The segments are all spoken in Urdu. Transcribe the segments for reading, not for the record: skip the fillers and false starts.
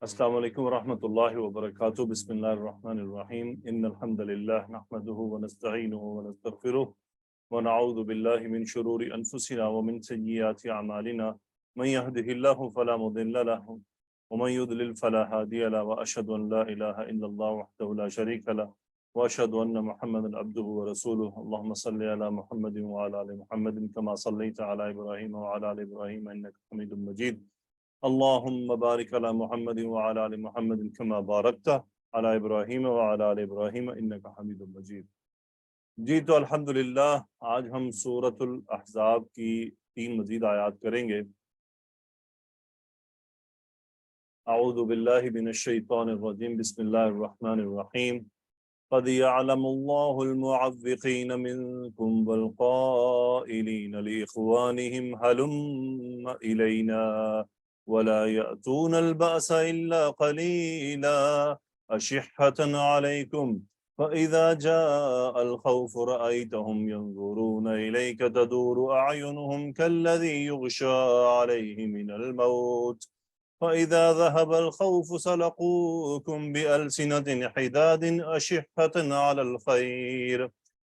السلام علیکم ورحمۃ اللہ وبرکاتہ بسم اللہ الرحمن الرحیم ان الحمد للہ نحمده ونستعینه ونستغفره ونعوذ باللہ من شرور انفسنا ومن سیئات اعمالنا من يهده الله فلا مضل له ومن يضلل فلا هادي له واشهد ان لا اله الا الله وحده لا شريك له واشهد ان محمدا عبده ورسوله اللهم صل على محمد وعلى ال محمد كما صليت على ابراهيم وعلى ال ابراهيم انك حميد مجيد اللهم بارك على محمد وعلى ال محمد كما باركت على ابراہیم وعلى ال ابراہیم انك حمید مجید۔ جی تو الحمدللہ آج ہم سورۃ الاحزاب کی 3 مزید آیات کریں گے۔ اعوذ باللہ من الشیطان الرجیم بسم اللہ الرحمن الرحیم قد يعلم الله المعوقين منكم والقائلين لإخوانهم هلم إلينا ولا يأتون البأس إلا قليلا أشحة عليكم فإذا جاء الخوف رأيتهم ينظرون إليك تدور أعينهم كالذي يغشى عليه من الموت فإذا ذهب الخوف سلقوكم بألسنة حداد أشحة على الخير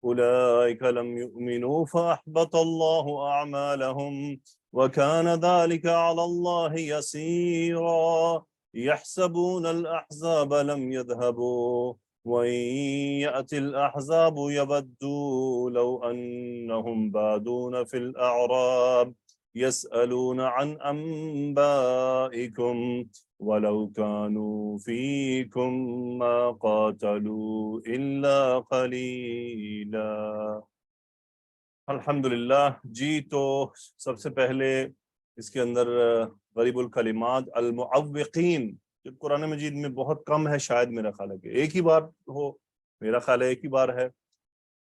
أولئك لم يؤمنوا فأحبط الله أعمالهم وكان ذلك على الله يسيرا يحسبون الأحزاب لم يذهبوا وإن يأتي الأحزاب يبدوا لو أنهم بادون في الأعراب يسألون عن أنبائكم ولو كانوا فيكم ما قاتلوا إلا قليلا۔ الحمدللہ جی تو سب سے پہلے اس کے اندر غریب الکلمات المعوقین جو قرآن مجید میں بہت کم ہے، شاید میرا خیال ہے کہ ایک ہی بار ہو، میرا خیال ہے ایک ہی بار ہے۔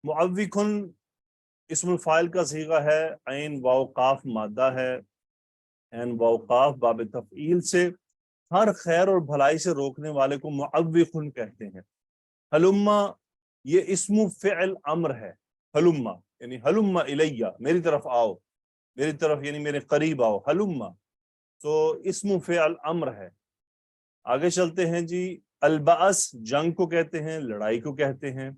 معوقن اسم الفاعل کا صیغہ ہے، عین واو قاف مادہ ہے، عین واو قاف باب تفعیل سے ہر خیر اور بھلائی سے روکنے والے کو معوقن کہتے ہیں۔ ہلما یہ اسم فعل امر ہے، ہلما یعنی ہلما الیہ میری طرف آؤ، میری طرف یعنی میرے قریب آؤ، ہلما تو اسم فعل امر ہے۔ آگے چلتے ہیں جی۔ البأس جنگ کو کہتے ہیں، لڑائی کو کہتے ہیں۔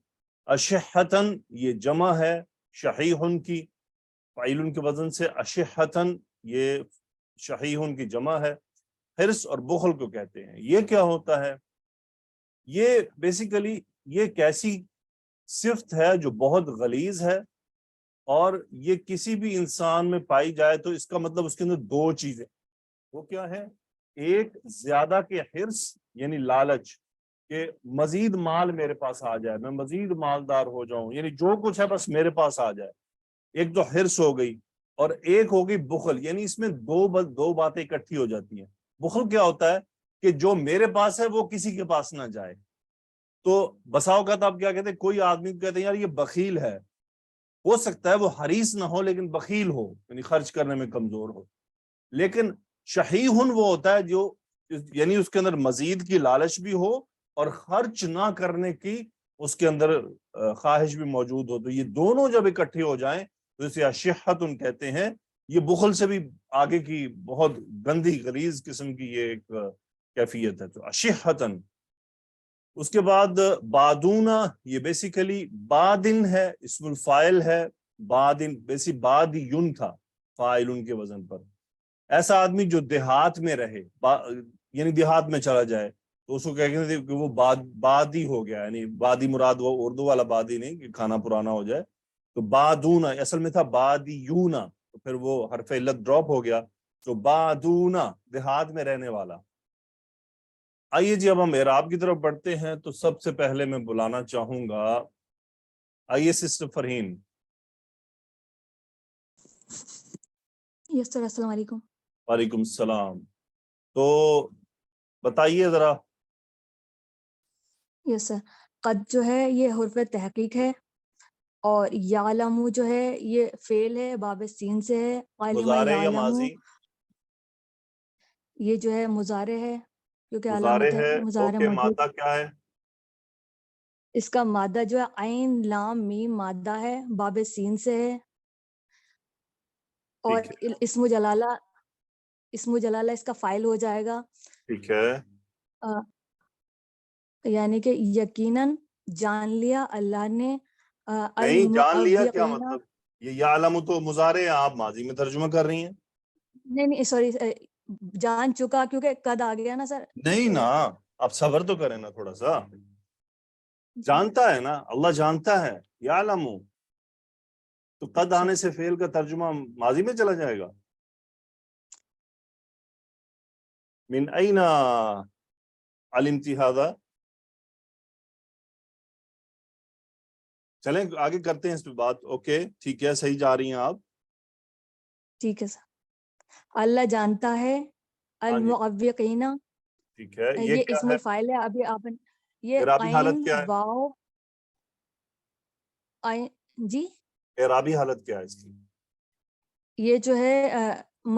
اشحتن یہ جمع ہے شحیحن کی، فعیلن کے وزن سے اشحتن یہ شحیحن کی جمع ہے۔ حرص اور بخل کو کہتے ہیں۔ یہ کیا ہوتا ہے؟ یہ بیسیکلی یہ ایک ایسی صفت ہے جو بہت غلیظ ہے، اور یہ کسی بھی انسان میں پائی جائے تو اس کا مطلب اس کے اندر 2 چیزیں، وہ کیا ہے؟ ایک زیادہ کے حرص یعنی لالچ کہ مزید مال میرے پاس آ جائے، میں مزید مالدار ہو جاؤں، یعنی جو کچھ ہے بس میرے پاس آ جائے، ایک تو حرص ہو گئی، اور ایک ہو گئی بخل، یعنی اس میں دو باتیں اکٹھی ہو جاتی ہیں۔ بخل کیا ہوتا ہے کہ جو میرے پاس ہے وہ کسی کے پاس نہ جائے۔ تو بسا اوقات آپ کیا کہتے ہیں، کوئی آدمی کہتے ہیں یار یہ بخیل ہے، ہو سکتا ہے وہ حریص نہ ہو لیکن بخیل ہو، یعنی خرچ کرنے میں کمزور ہو، لیکن شحیحن وہ ہوتا ہے جو یعنی اس کے اندر مزید کی لالچ بھی ہو اور خرچ نہ کرنے کی اس کے اندر خواہش بھی موجود ہو۔ تو یہ دونوں جب اکٹھے ہو جائیں تو اسے اشحتن کہتے ہیں۔ یہ بخل سے بھی آگے کی بہت گندی غلیظ قسم کی یہ ایک کیفیت ہے، تو اشحتن۔ اس کے بعد بادونا یہ بیسیکلی بادن ہے، اسم الفاعل ہے، بادن بادیون تھا فاعلن کے وزن پر۔ ایسا آدمی جو دیہات میں رہے، یعنی دیہات میں چلا جائے تو اس کو کہتے ہیں کہ وہ بادی ہو گیا، یعنی بادی مراد وہ اردو والا بادی نہیں کہ کھانا پرانا ہو جائے، تو بادونا اصل میں تھا بادیونا، تو پھر وہ حرف علت ڈراپ ہو گیا، تو بادونا دیہات میں رہنے والا۔ آئیے جی اب ہم اعراب کی طرف بڑھتے ہیں۔ تو سب سے پہلے میں بلانا چاہوں گا، آئیے سسٹر فرحین۔ یس سر، السلام علیکم۔ وعلیکم السلام۔ تو بتائیے ذرا۔ یس سر، قد جو ہے یہ حرف تحقیق ہے، اور یعلم جو ہے یہ فعل ہے، باب سین سے ہے۔ علم مضارع یا یعلم ماضی؟ یہ جو ہے مضارع ہے کیونکہ مضارع علامت ہے، مضارع اوکے۔ موجود۔ مادہ کیا ہے؟ اس کا مادہ جو ہے عین لام میم مادہ ہے، باب سین سے ہے، اور ٹھیک ہے، اسم جلالہ اس کا فاعل ہو جائے گا۔ ٹھیک ہے۔ یعنی کہ یقیناً جان لیا اللہ نے نہیں جان لیا کیا المعوقین، مطلب؟ یہ یعلم تو مضارع ہے، آپ ماضی میں ترجمہ کر رہی ہیں. نہیں سوری، جان چکا کیونکہ قد آ گیا نا سر. نہیں نا، آپ صبر تو کریں نا تھوڑا سا. جانتا ہے نا، اللہ جانتا ہے. یعلم تو قد آنے سے فعل کا ترجمہ ماضی میں چلا جائے گا. من این علمت ھذا. چلیں آگے کرتے ہیں اس پہ بات. اوکے ٹھیک ہے، صحیح جا رہی ہیں آپ. ٹھیک ہے سر. اللہ جانتا ہے ہاں جی المعوقین، ٹھیک ہے. یہ یہ کیا اسم ہے؟ الفاعل ہے. ابھی آپ یہ اعرابی حالت عین کیا ہے؟ واو عین، جی اعرابی حالت کیا ہے اس کی؟ یہ جو ہے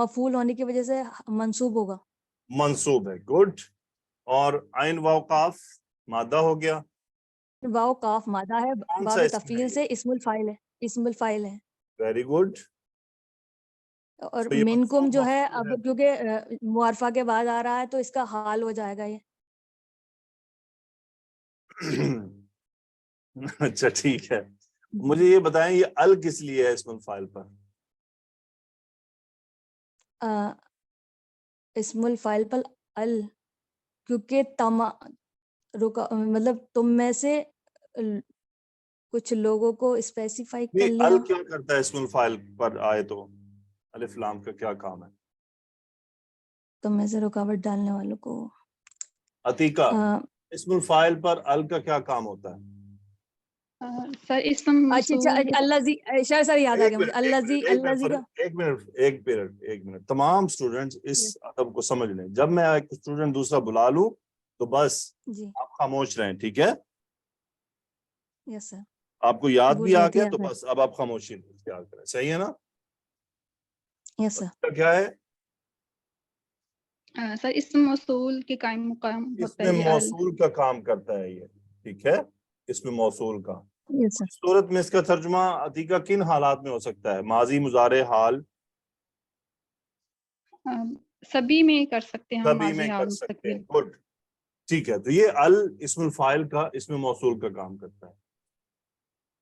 مفعول ہونے کی وجہ سے منصوب ہوگا. منصوب ہے. گڈ. اور عین واو قاف مادہ ہو گیا. واو کاف مادہ ہے، کون سا باب اسم ہے تفعیل یہ؟ سے اسم الفاعل ہے. اسم الفاعل ہے. Very good. اور تو یہ منکم منصوب جو ہے مفعول اب کیونکہ معرفہ کے بعد آ رہا ہے تو اس کا حال ہو جائے گا یہ. اچھا ٹھیک ہے. مجھے یہ بتائیں یہ ال کس لیے ہے اسم الفاعل پر؟ اسم الفاعل پر ال کیونکہ مطلب تم میں سے کچھ لوگوں کو اسپیسیفائی کر نہیں، لیا. ال کیا کرتا ہے اسم الفاعل پر آئے تو؟ الف لام کا کیا کام ہے؟ تم میں سے رکاوٹ ڈالنے والوں کو. عتیقہ، اسم الفاعل پر ال کا کیا کام ہوتا ہے؟ سر اسم اچھا موصول اللہ زی سر یاد آ ایک گیا مجھے. منٹ اللہ زی کا ایک منٹ تمام اسٹوڈنٹس اس ادب کو سمجھ لیں. جب میں ایک اسٹوڈنٹ دوسرا بلا لوں تو بس جی آپ خاموش رہیں. ٹھیک ہے؟ یس سر. آپ کو یاد بھول بھی آ گئی تھی گیا تو یار بس اب آپ خاموشی اختیار کریں. صحیح ہے نا؟ یس سر. کیا ہے؟ سر اسم موصول کے قائم مقام اس ہوتا میں ہے یہ ال. موصول کا کام کرتا ہے یہ. ٹھیک ہے، اس میں موصول کا. یس سر. اس صورت میں اس کا ترجمہ عتیقہ کن حالات میں ہو سکتا ہے؟ ماضی، مضارع، حال؟ سبھی میں کر سکتے ہیں ہم، سبھی میں ماضی، کر حال، سکتے ہیں. مستقبل. گڈ. ٹھیک ہے، تو یہ ال اسم الفاعل کا اس میں موصول کا کام کرتا ہے.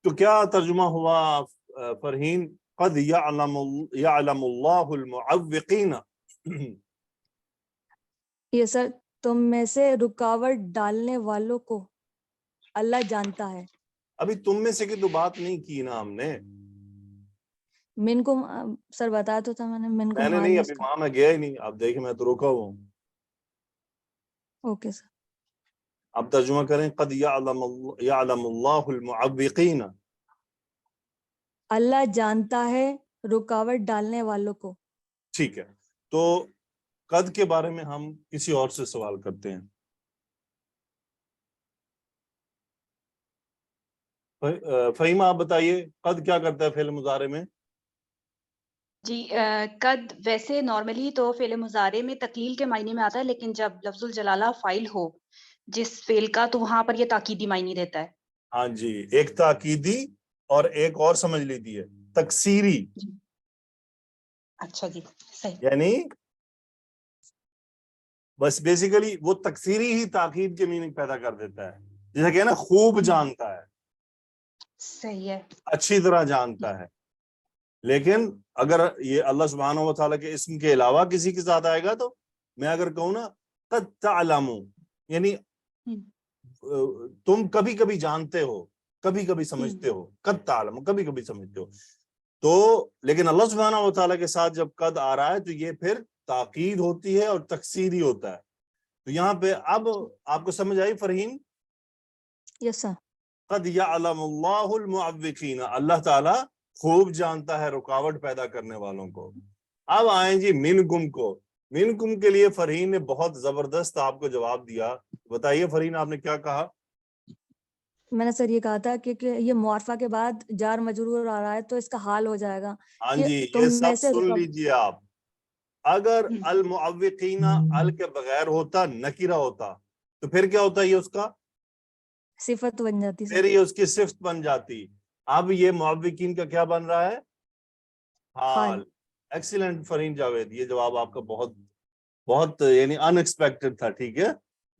تو کیا ترجمہ ہوا فرحین؟ قد یعلم اللہ المعوقین. یہ سر تم میں سے رکاوٹ ڈالنے والوں کو اللہ جانتا ہے. ابھی تم میں سے کی تو بات نہیں کی نا ہم نے. من کو سر بتا تو تھا میں نے. من کو میں نے حال نہیں، ہے اس ابھی کا. وہاں میں گیا ہی نہیں. اب دیکھیں میں تو روکا ہوا ہوں. Okay sir. اب ترجمہ کریں. قد یعلم اللہ المعوقین. اللہ جانتا ہے رکاوٹ ڈالنے والوں کو. ٹھیک ہے، تو قد کے بارے میں ہم کسی اور سے سوال کرتے ہیں. فہیمہ آپ بتائیے قد کیا کرتا ہے فعل مضارع میں؟ جی قد ویسے نارملی تو فعل مضارع میں تقلیل کے معنی میں آتا ہے، لیکن جب لفظ الجلالہ فاعل ہو جس فعل کا تو وہاں پر یہ تاکیدی معنی دیتا ہے. ہاں جی، ایک تاکیدی اور ایک اور سمجھ لیجیے تکسیری. اچھا جی صحیح. یعنی بس بیسیکلی وہ تکسیری ہی تاکید کے میننگ پیدا کر دیتا ہے. جیسا کہ نا خوب جانتا ہے، صحیح ہے. اچھی طرح جانتا ہے. لیکن اگر یہ اللہ سبحانہ و تعالیٰ کے اسم کے علاوہ کسی کے ساتھ آئے گا تو میں اگر کہوں نا قد تعلم، یعنی تم کبھی کبھی جانتے ہو، کبھی کبھی سمجھتے ہو. قد تعلم کبھی کبھی سمجھتے ہو. تو لیکن اللہ سبحانہ و تعالیٰ کے ساتھ جب قد آ رہا ہے تو یہ پھر تاکید ہوتی ہے اور تکسیری ہوتا ہے. تو یہاں پہ اب آپ کو سمجھ آئی فرحین؟ یس سر. قد یعلم اللہ المعوقین، اللہ تعالیٰ خوب جانتا ہے رکاوٹ پیدا کرنے والوں کو. اب آئیں جی منکم کو. منکم کے لیے فرحین نے بہت زبردست آپ کو جواب دیا. بتائیے فرحین آپ نے کیا کہا؟ میں نے سر یہ کہا تھا کہ یہ معرفہ کے بعد جار مجرور آ رہا ہے تو اس کا حال ہو جائے گا. ہاں کہ جی، تم یہ میں سب سے سن لیجئے آپ. اگر المعوقین ال کے بغیر ہوتا، نکرہ ہوتا، تو پھر کیا ہوتا یہ اس کا؟ صفت بن جاتی پھر سر. یہ اس کی صفت بن جاتی. اب یہ معوقین کا کیا بن رہا ہے؟ حال. ایکسیلنٹ فرحین جاوید، یہ جواب آپ کا بہت بہت یعنی ان ایکسپیکٹڈ تھا. ٹھیک ہے،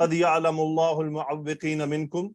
قد يعلم الله المعوقين منكم.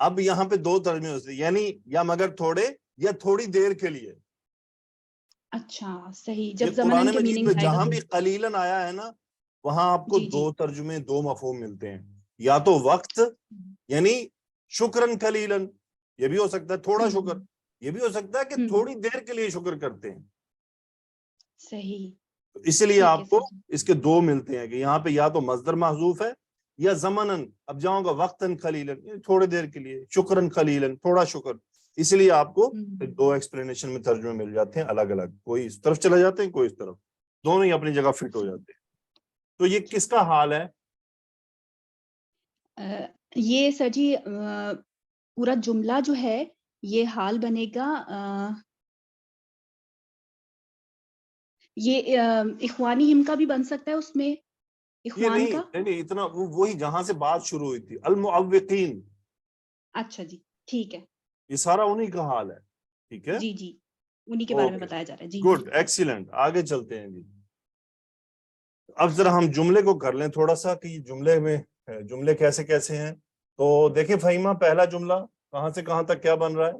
اب یہاں پہ دو ترجمے ہوتے ہیں، یعنی یا مگر تھوڑے یا تھوڑی دیر کے لیے. اچھا صحیح. یہ جب زمانن قرآن کے مجید میننگ میں آئے گا جہاں تو بھی قلیلاً آیا ہے نا وہاں آپ کو جی دو ترجمے دو مفہوم ملتے ہیں، یا تو وقت یعنی شکرن قلیلاً، یہ بھی ہو سکتا ہے تھوڑا شکر، یہ بھی ہو سکتا ہے کہ تھوڑی دیر کے لیے شکر کرتے ہیں. صحیح. اس لیے ٹھیک ہے آپ کو سر جی. اس کے دو ملتے ہیں کہ یہاں پہ یا تو مصدر محذوف ہے یا زمانن، اب جاؤں گا وقتاً قلیلاً یعنی تھوڑے دیر کے لیے، شکرن قلیلاً تھوڑا شکر. اس لیے آپ کو دو ایکسپلینیشن میں ترجمے مل جاتے ہیں الگ الگ، کوئی اس طرف چلا جاتے ہیں کوئی اس طرف، دونوں ہی اپنی جگہ فٹ ہو جاتے ہیں. تو یہ کس کا حال ہے؟ یہ سر جی پورا جملہ جو ہے یہ حال بنے گا. یہ اخوانی ہم کا بھی بن سکتا ہے اس میں، یہ اخوان کا. نہیں اتنا، وہی جہاں سے بات شروع ہوئی تھی المعوقین. اچھا جی ٹھیک ہے. یہ سارا انہی کا حال ہے. ٹھیک ہے، جی جی انہی کے بارے میں بتایا جا رہا ہے. جی گڈ ایکسیلنٹ. آگے چلتے ہیں جی. اب ذرا ہم جملے کو کر لیں تھوڑا سا کہ جملے میں جملے کیسے کیسے ہیں. تو دیکھیں فہیمہ پہلا جملہ کہاں سے کہاں تک کیا بن رہا ہے؟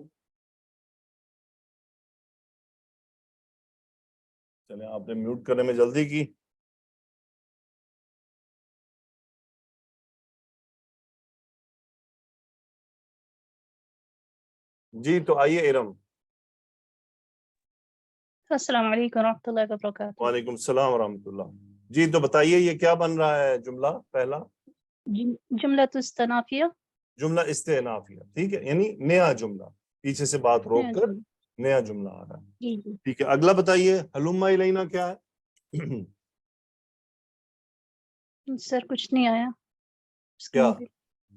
چلیں آپ نے میوٹ کرنے میں جلدی کی. جی تو آئیے ارم. السلام علیکم ورحمۃ اللہ وبرکاتہ. وعلیکم السلام ورحمۃ اللہ. جی تو بتائیے یہ کیا بن رہا ہے جملہ پہلا؟ جملہ استنافیہ. جملہ استئنافیہ. ٹھیک ہے، یعنی نیا جملہ، پیچھے سے بات روک کر نیا جملہ آ رہا ہے. جی جی. ٹھیک ہے، اگلا بتائیے ہلم الینا کیا ہے؟ سر کچھ نہیں آیا کیا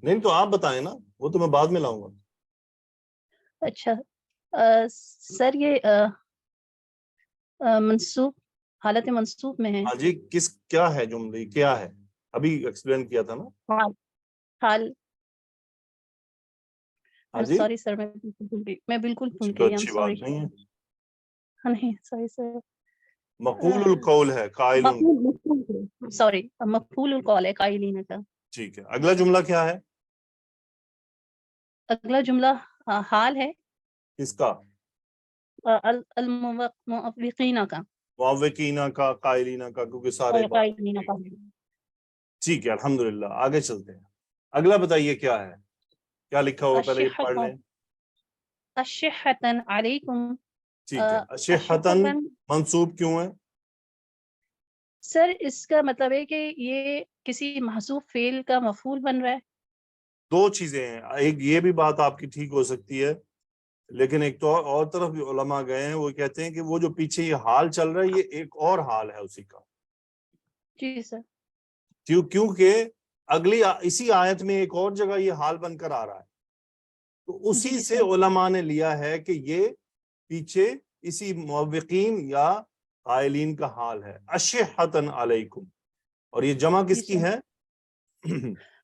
نہیں تو آپ بتائیں نا، وہ تو میں بعد میں لاؤں گا. اچھا سر یہ منصوب حالت منصوب میں ہے. ہاں جی، کیا ہے جملے، کیا ہے ابھی ایکسپلین کیا تھا نا. حال. ہاں جی سوری سر میں بالکل بھول تو گئی. اچھی بات نہیں ہے. نہیں سوری سر. مقول القول ہے قائلن. سوری مقبول القول ہے قائلین کا. ٹھیک ہے، اگلا جملہ کیا ہے؟ اگلا جملہ حال ہے کس کا؟ الموقعین کا. معوقین کا، قائلین کا، کیونکہ سارے بات. قائلین کا. ٹھیک ہے الحمدللہ. آگے چلتے ہیں. اگلا بتائیے کیا ہے، کیا لکھا ہوا پہلے یہ پڑھ لیں. اشحتن علیکم. ٹھیک ہے، اشحتن منصوب کیوں ہے؟ سر اس کا مطلب ہے کہ یہ کسی محذوف فعل کا مفعول بن رہا ہے. دو چیزیں ہیں، ایک یہ بھی بات آپ کی ٹھیک ہو سکتی ہے، لیکن ایک تو اور طرف بھی علماء گئے ہیں، وہ کہتے ہیں کہ وہ جو پیچھے یہ حال چل رہا ہے یہ ایک اور حال ہے اسی کا. جی سر. کیونکہ اگلی اسی آیت میں ایک اور جگہ یہ حال بن کر آ رہا ہے، تو اسی سے علماء نے لیا ہے کہ یہ پیچھے اسی موقعین یا قائلین کا حال ہے. اشحتن علیکم، اور یہ جمع کس کی ہے؟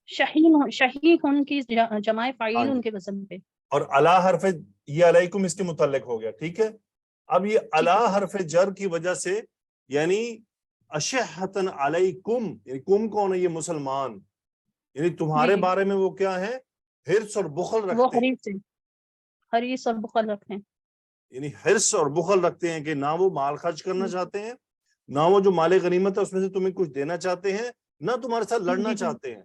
شہین کی جمع فاعل ان کے وزن پہ. اور علی حرف یہ علیکم اس کے متعلق ہو گیا. ٹھیک ہے، اب یہ علی حرف جر کی وجہ سے یعنی اشحتن علیکم، یعنی کم کون ہے؟ یہ مسلمان، یعنی تمہارے بارے میں وہ کیا ہے؟ حرص اور بخل رکھتے ہیں. حریص اور بخل رکھتے ہیں، یعنی حرص اور بخل رکھتے ہیں کہ نہ وہ مال خرچ کرنا چاہتے ہیں، نہ وہ جو مال غنیمت ہے اس میں سے تمہیں کچھ دینا چاہتے ہیں، نہ تمہارے ساتھ لڑنا چاہتے ہیں.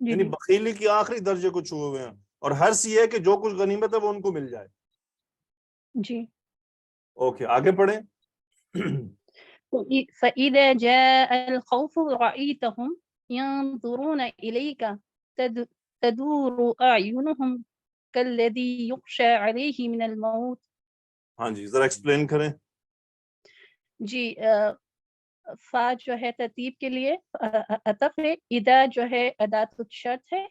یعنی بخیلی کی آخری درجے کو چھوئے ہوئے ہیں، اور حرص یہ ہے کہ جو کچھ غنیمت ہے وہ ان کو مل جائے. جی. اوکے آگے پڑھیں. فَإِذَا جَاءَ الْخَوْفُ رَأَيْتَهُمْ يَنظُرُونَ إِلَيْكَ تَدُورُ أَعْيُنُهُمْ كَالَّذِي يُغْشَى عَلَيْهِ مِنَ الْمَوْتِ. ہاں جی ذرا ایکسپلین کریں. جی فا جو ہے ترتیب کے لیے عطف ہے، اذا جو ہے اداۃ الشرط ہے،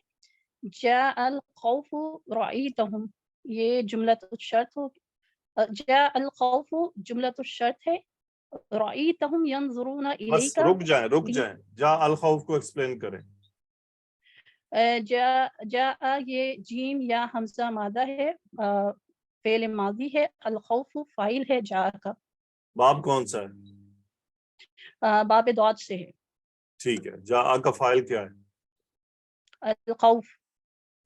جاء الخوف رأیتہم یہ جملۃ الشرط ہو. جاء الخوف جملۃ الشرط ہے، رأیتہم ینظرون بس الیک. رک جائیں جا الخوف کو ایکسپلین کریں. جاء یہ جیم یا حمزہ مادہ ہے، فعل ماضی ہے، الخوف فاعل ہے جاء کا. باب کون سا ہے؟ باب دعات سے ہے. ٹھیک ہے، جا کا فاعل کیا ہے؟ الخوف.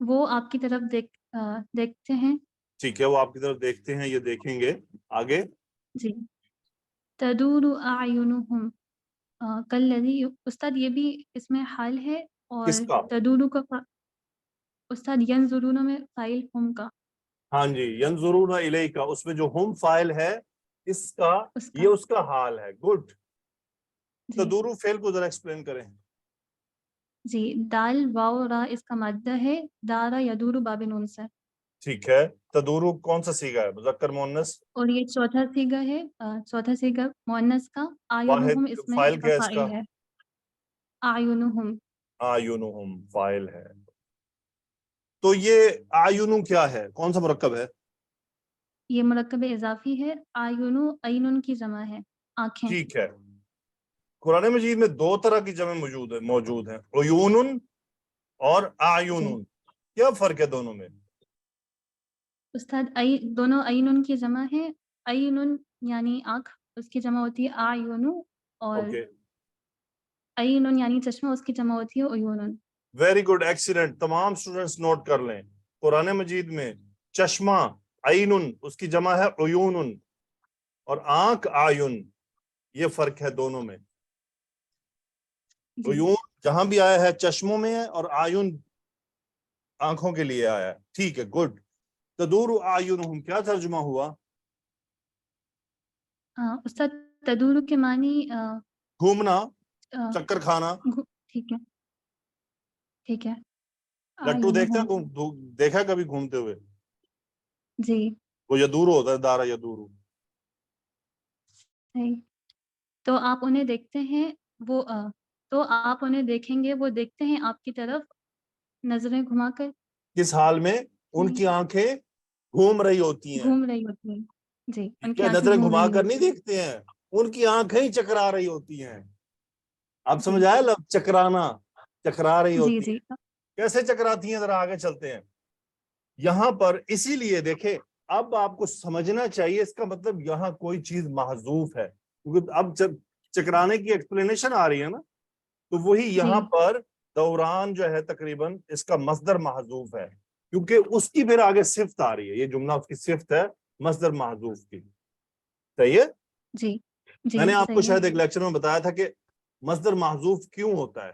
وہ آپ کی طرف دیکھتے ہیں. ٹھیک ہے, وہ آپ کی طرف دیکھتے ہیں, یہ دیکھیں گے. آگے جی. تدور اعینہم کالذی. استاد یہ بھی اس میں حال ہے, اور کس کا؟ تدور کا استاد ینظرون میں فاعل ہم کا. ہاں جی, ینظرون الیک, اس میں جو ہم فاعل ہے اس کا, اس کا یہ اس کا حال ہے. گڈ. جی تدورو فعل کو ذرا ایکسپلین کریں. جی. دال واو را اس کا مادہ ہے. دارا یدور باب نون سے. ٹھیک ہے. تدورو کون سا صیغہ ہے, مذکر مؤنث؟ اور یہ چوتھا صیغہ ہے, چوتھا صیغہ مؤنث کا. واحد اعینہم اس میں فاعل کیا ہے اس فاعل کا؟ ہے. اعینہم. اعینہم فاعل ہے. تو یہ اعینو کیا ہے, کون سا مرکب ہے؟ یہ مرکب اضافی ہے. اعینو عینن کی جمع ہے, آنکھیں. ٹھیک ہے. قرآن مجید میں دو طرح کی جمع موجود ہیں, عیون اور اعین. جی کیا فرق ہے دونوں میں؟ استاد دونوں عینن کی جمع ہے. عینن یعنی آنکھ, اس کی جمع ہوتی ہے اعین. اور اوکے, عینن یعنی چشمہ, اس کی جمع ہوتی ہے عیون. Very good, excellent. تمام اسٹوڈنٹس نوٹ کر لیں, قرآن مجید میں چشمہ عین, اس کی جمع ہے عیون, اور آنکھ اعین, یہ فرق ہے دونوں میں. جی عیون جہاں بھی آیا ہے چشموں میں ہے, اور اعین آنکھوں کے لیے آیا ہے. ٹھیک ہے, گڈ. تدور اعینہم کیا ترجمہ ہوا؟ استاد تدور کے معنی گھومنا, چکر کھانا. ٹھیک ہے ٹھیک ہے. لٹو دیکھتا اعینہم. ہے, دیکھا کبھی گھومتے ہوئے؟ جی وہ یدور ہوتا ہے, دارا یدور. صحیح. تو آپ انہیں دیکھتے ہیں, وہ تو آپ انہیں دیکھیں گے, وہ دیکھتے ہیں آپ کی طرف نظریں گھما کر. کس حال میں؟ ان کی آنکھیں گھوم رہی ہوتی ہیں. گھوم رہی ہوتی ہیں. جی, ان کی کیا آنکھیں نظریں گھوم گھما رہی کر نہیں ہوتی ہیں. دیکھتے ہیں, ان کی آنکھیں ہی چکرا رہی ہوتی ہیں. آپ جی سمجھ آئے لفظ چکرانا, چکرا رہی جی ہوتی جی ہیں. کیسے چکراتی ہیں, ذرا آگے چلتے ہیں. یہاں پر اسی لیے دیکھیں, اب آپ کو سمجھنا چاہیے اس کا مطلب یہاں کوئی چیز محذوف ہے, کیونکہ اب جب چکرانے کی ایکسپلینیشن آ رہی ہے نا, تو وہی جی یہاں پر دوران جو ہے تقریباً اس کا مصدر محذوف ہے, کیونکہ اس کی پھر آگے صفت آ رہی ہے. یہ جملہ اس کی صفت ہے مصدر محذوف کی. صحیح ہے. جی جی میں نے آپ کو صحیح ہے. شاید ایک لیکچر میں بتایا تھا کہ مصدر محذوف کیوں ہوتا ہے.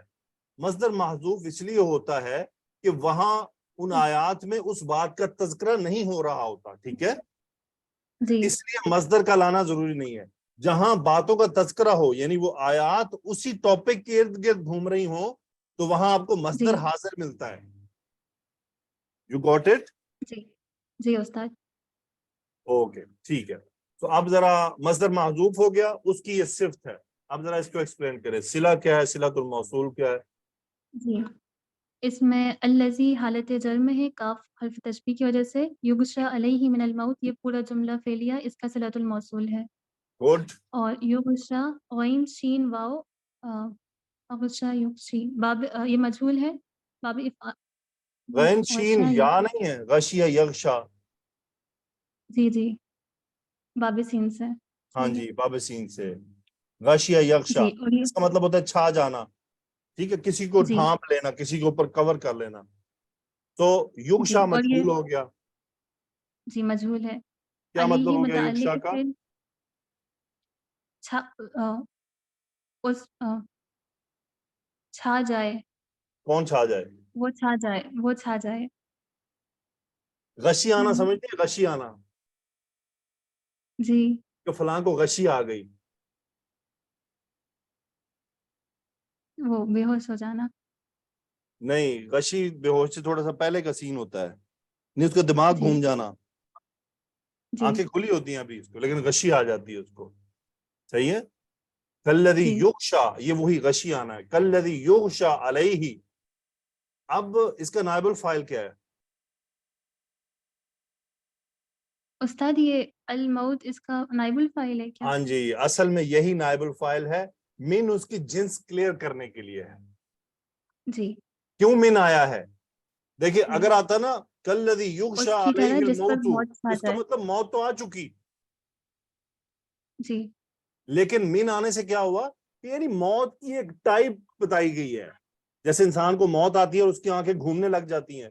مصدر محذوف اس لیے ہوتا ہے کہ وہاں ان آیات میں اس بات کا تذکرہ نہیں ہو رہا ہوتا. ٹھیک ہے, جی اس لیے مصدر کا لانا ضروری نہیں ہے. جہاں باتوں کا تذکرہ ہو, یعنی وہ آیات اسی ٹاپک کے ارد گرد گھوم رہی ہوں, تو وہاں آپ کو مصدر جی حاضر ملتا ہے. You got it? جی جی استاد. اوکے, ٹھیک ہے. تو اب ذرا مصدر محذوف ہو گیا, اس کی یہ صفت ہے. اب ذرا اس کو ایکسپلین کریں, صلہ کیا ہے, صلۃ الموصول کیا ہے؟ جی, اس میں الذی حالت جر میں ہے, کاف حرف تشبیہ کی وجہ سے. یغشی علیہ من الموت, یہ پورا جملہ فعلیہ اس کا صلۃ الموصول ہے. گڈ. اور یغشی غین شین واو, یغشی یغشی باب, یہ مجهول ہے. باب غین شین غشا, یا نہیں ہے, غشیہ یغشا. جی جی, باب سین سے. ہاں صحیح ہے. جی, باب سین سے. غشیہ یغشا, جی اور یہ اس کا مطلب ہوتا ہے چھا جانا. ٹھیک ہے, کسی کو جی ڈھانپ لینا, کسی کے اوپر کور کر لینا. تو جی یغشا اور یہ مجهول ہو گیا. جی مجهول ہے. کیا مطلب علیہ ہو گیا یغشا متعلق کا؟ فعل اس چھا جائے, کون چھا جائے؟ وہ چھا جائے, وہ چھا جائے. غشی آنا سمجھتے ہیں, غشی آنا, جی کہ فلاں کو غشی آ گئی. وہ بے ہوش ہو جانا. نہیں, غشی بے ہوش سے تھوڑا سا پہلے کا سین ہوتا ہے, نہیں اس کا دماغ جی گھوم جانا. جی آنکھیں کھلی ہوتی ہیں ابھی اس کو, لیکن غشی آ جاتی ہے اس کو. صحیح ہے. کالذی جی یغشا, یہ وہی غشی آنا ہے. کالذی یغشا علیہ. اب اس کا نائب الفاعل کیا ہے؟ استاد, یہ الموت اس کا نائب الفاعل ہے کیا؟ ہاں جی, اصل میں یہی نائب الفاعل ہے. من اس کی جنس کلیئر کرنے کے لیے ہے. جی کیوں من آیا ہے؟ دیکھیں, جی, اگر آتا نا کالذی اس یغشا کی طرح علیہ جس پر الموت, موت چھا اس کا جائے. مطلب موت تو آ چکی. جی لیکن من آنے سے کیا ہوا کہ یعنی موت کی ایک ٹائپ بتائی گئی ہے. جیسے انسان کو موت آتی ہے اور اس کی آنکھیں گھومنے لگ جاتی ہیں,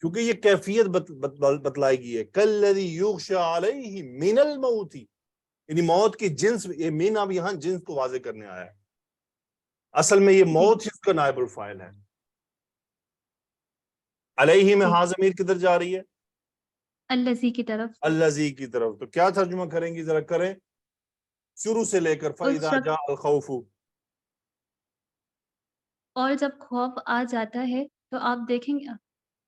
کیونکہ یہ کیفیت بتلائی گئی ہے. کلذی یغشی علیہ من الموت، یعنی موت کی جنس، یہ مین اب یہاں جنس کو واضح کرنے آیا ہے. اصل میں یہ موت اس کا نائب الفاعل ہے. علیہ میں ہاں ضمیر کدھر جا رہی ہے؟ الذی کی طرف. الذی کی طرف. تو کیا ترجمہ کریں گی، ذرا کریں شروع سے لے کر. فَإِذَا شخص- جَاءَ الْخَوْفُ. اور جب خوف آ جاتا ہے تو آپ دیکھیں گے،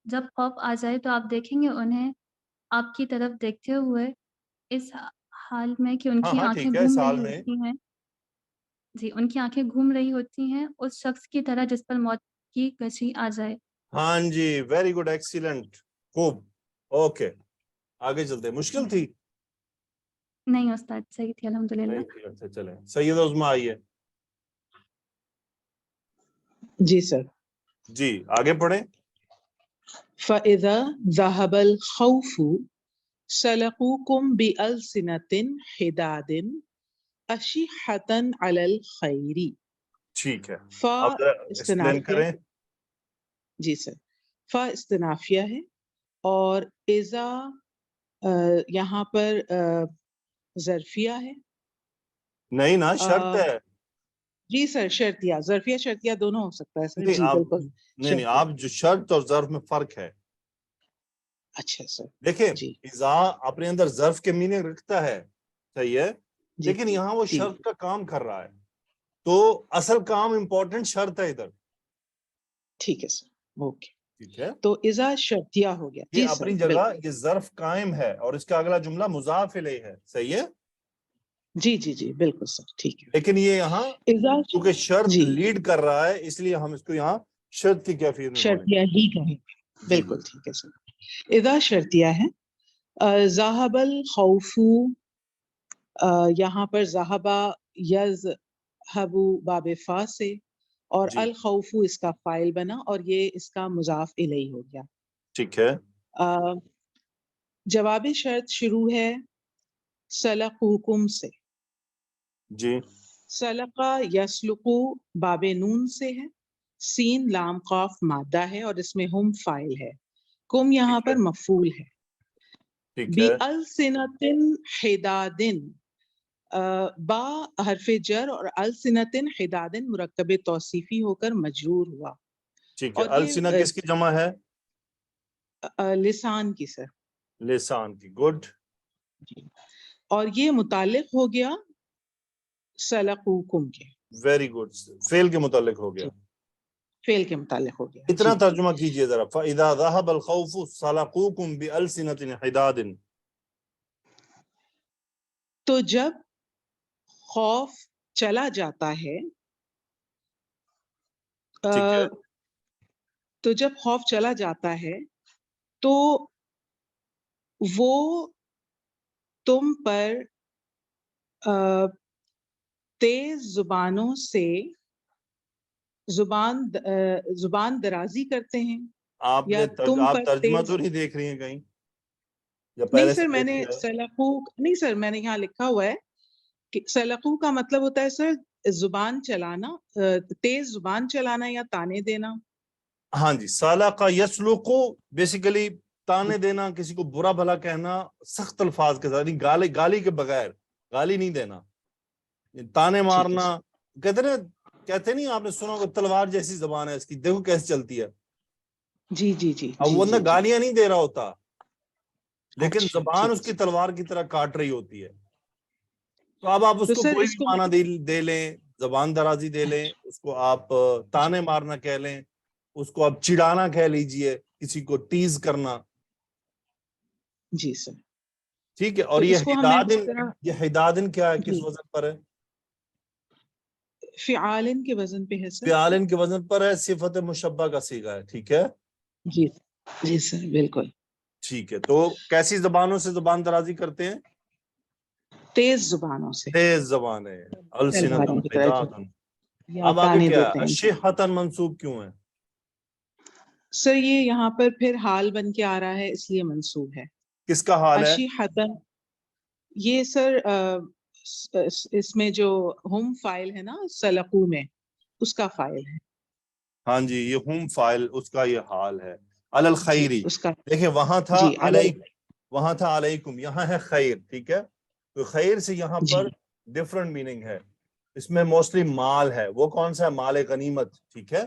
جب خوف آ جائے تو آپ دیکھیں گے انہیں آپ کی طرف دیکھتے ہوئے اس حال میں کہ ان کی ہاں آنکھیں ٹھیک ہے، گھوم سال رہی میں. ہوتی ہیں. جی ان کی آنکھیں گھوم رہی ہوتی ہیں اس شخص کی طرح جس پر موت کی کشی آ جائے. ہاں جی، ویری گڈ، ایکسیلنٹ، خوب. اوکے آگے چلتے ہیں. مشکل تھی؟ نہیں استاد صحیح تھی الحمدللہ. نہیں تھی. اچھا چلیں. سیدہ عظمیٰ آئیے. جی سر. جی آگے پڑھیں. فَإِذَا ذَهَبَ الْخَوْفُ سَلَقُوكُمْ بِأَلْسِنَةٍ حِدَادٍ أَشِحَّةً عَلَى الْخَيْرِ. ٹھیک ہے، فا اب ذرا ایکسپلین استنافیہ. کریں. جی سر. فا استنافیہ ہے اور اذا یہاں پر ظرفیہ ہے. نہیں نا، شرط ہے. جی سر شرطیہ، ظرفیہ شرطیہ دونوں ہو سکتا ہے سر. نہیں جی آپ بالکل. نہیں آپ جو شرط اور ظرف میں فرق ہے. اچھا سر. دیکھیں جی اذا اپنے اندر ظرف کے میننگ رکھتا ہے، صحیح ہے، جی لیکن یہاں وہ جی شرط کا کام کر رہا ہے، تو اصل کام امپورٹنٹ شرط ہے ادھر. ٹھیک ہے سر. اوکے. ٹھیک ہے، تو اذا شرطیہ ہو گیا. یہ جی اپنی سر جگہ بالکل. یہ ظرف قائم ہے اور اس کا اگلا جملہ مضاف الیہ ہے، صحیح ہے. جی جی جی بالکل سر. ٹھیک ہے. لیکن یہ یہاں اذا کیونکہ شرط جی لیڈ کر رہا ہے اس لیے ہم اس کو یہاں شرط کی کیفیت میں پڑھیں گے. شرطیہ ہی کہیں گے. جی بالکل ٹھیک ہے سر. اذا شرطیہ ہے. ذهب الخوف، یہاں پر ذهب یذهب باب فا سے، اور جی الخوف اس کا فاعل بنا اور یہ اس کا مضاف الیہ ہو گیا. ٹھیک ہے. جواب شرط شروع ہے سلقوکم سے. جی سلقہ یسلقو باب نون سے ہے. سین لام قاف مادہ ہے اور اس میں ہم فاعل ہے. کم یہاں ٹھیک ہے. پر مفعول ہے. ٹھیک بی ہے. السنتن حدادن، با حرف جر اور السنتن حدادن مرکب توصیفی ہو کر مجرور ہوا. ٹھیک ہے. اور السنہ یہ کس کی جمع ہے؟ لسان کی سر. لسان کی. گڈ. اور یہ متعلق ہو گیا سلقوکم کے. Very good. فعل کے متعلق ہو گیا. فعل کے متعلق ہو گیا. اتنا جی ترجمہ کیجئے ذرا. فَإِذَا ذَهَبَ الْخَوْفُ سَلَقُوكُمْ بِأَلْسِنَةٍ حِدَادٍ. تو جب خوف چلا جاتا ہے، ٹھیک ہے. تو جب خوف چلا جاتا ہے تو وہ تم پر تیز زبانوں سے زبان درازی کرتے ہیں، آپ یا تم آپ پر ترجمہ تیز. تو نہیں دیکھ رہی ہیں کہیں یا نہیں پہلے سر سے میں دیکھ نے لیا ہے؟ سلقوک نہیں سر، میں نے یہاں لکھا ہوا ہے کہ سلقو کا مطلب ہوتا ہے سر زبان چلانا، تیز زبان چلانا یا تانے دینا. ہاں جی. سالقہ یسلقو بیسیکلی تانے دینا، کسی کو برا بھلا کہنا سخت الفاظ کے ساتھ، گالی کے بغیر، گالی نہیں دینا، تانے مارنا. کہتے نہیں آپ نے سنا ہوگا تلوار جیسی زبان ہے اس کی، دیکھو کیسے چلتی ہے. جی جی جی اب جی وہ جی اندر گالیاں نہیں دے رہا ہوتا لیکن اچھا زبان ٹھیک اس ہے کی سر. تلوار کی طرح کاٹ رہی ہوتی ہے. تو اب آپ اس تو کو سر کوئی اس بھی کو معنی دے لیں، زبان درازی دے لیں، اس کو آپ تانے مارنا کہہ لیں، اس کو آپ چڑانا کہہ لیجئے، کسی کو ٹیز کرنا. جی سر. ٹھیک ہے. اور تو یہ اس کو ہمیں اس حدادن، طرح یہ حدادن کیا ہے، کس جی وزن پر ہے؟ فعالن کے وزن پہ ہے سر. فعالن کے وزن پر ہے، صفت مشبہ کا صیغہ ہے. ٹھیک ہے. جی جی سر بالکل. ٹھیک ہے. تو کیسی زبانوں سے زبان درازی کرتے ہیں؟ تیز زبانوں سے، تیز زبانیں. السنۃ تلواروں کی طرح جو حداد. یا اب آگے تانے کیا دیتے ہے؟ ہیں. اشحۃ منصوب کیوں ہے؟ سر یہ یہاں پر پھر حال بن کے آ رہا ہے اس لیے منصوب ہے. کس کا حال ہے؟ اشیحتن، یہ سر اس میں جو ہم فائل ہے نا سلقو میں، اس کا فائل ہے. ہاں جی، یہ ہم فاعل، اس کا یہ حال ہے. علی الخیری، اس کا دیکھیں وہاں تھا جی وہاں تھا علیکم، یہاں ہے خیر، ٹھیک ہے. تو خیر سے یہاں جی پر ڈفرنٹ میننگ ہے. اس میں موسٹلی مال ہے، وہ کون سا ہے؟ مال غنیمت، ٹھیک ہے.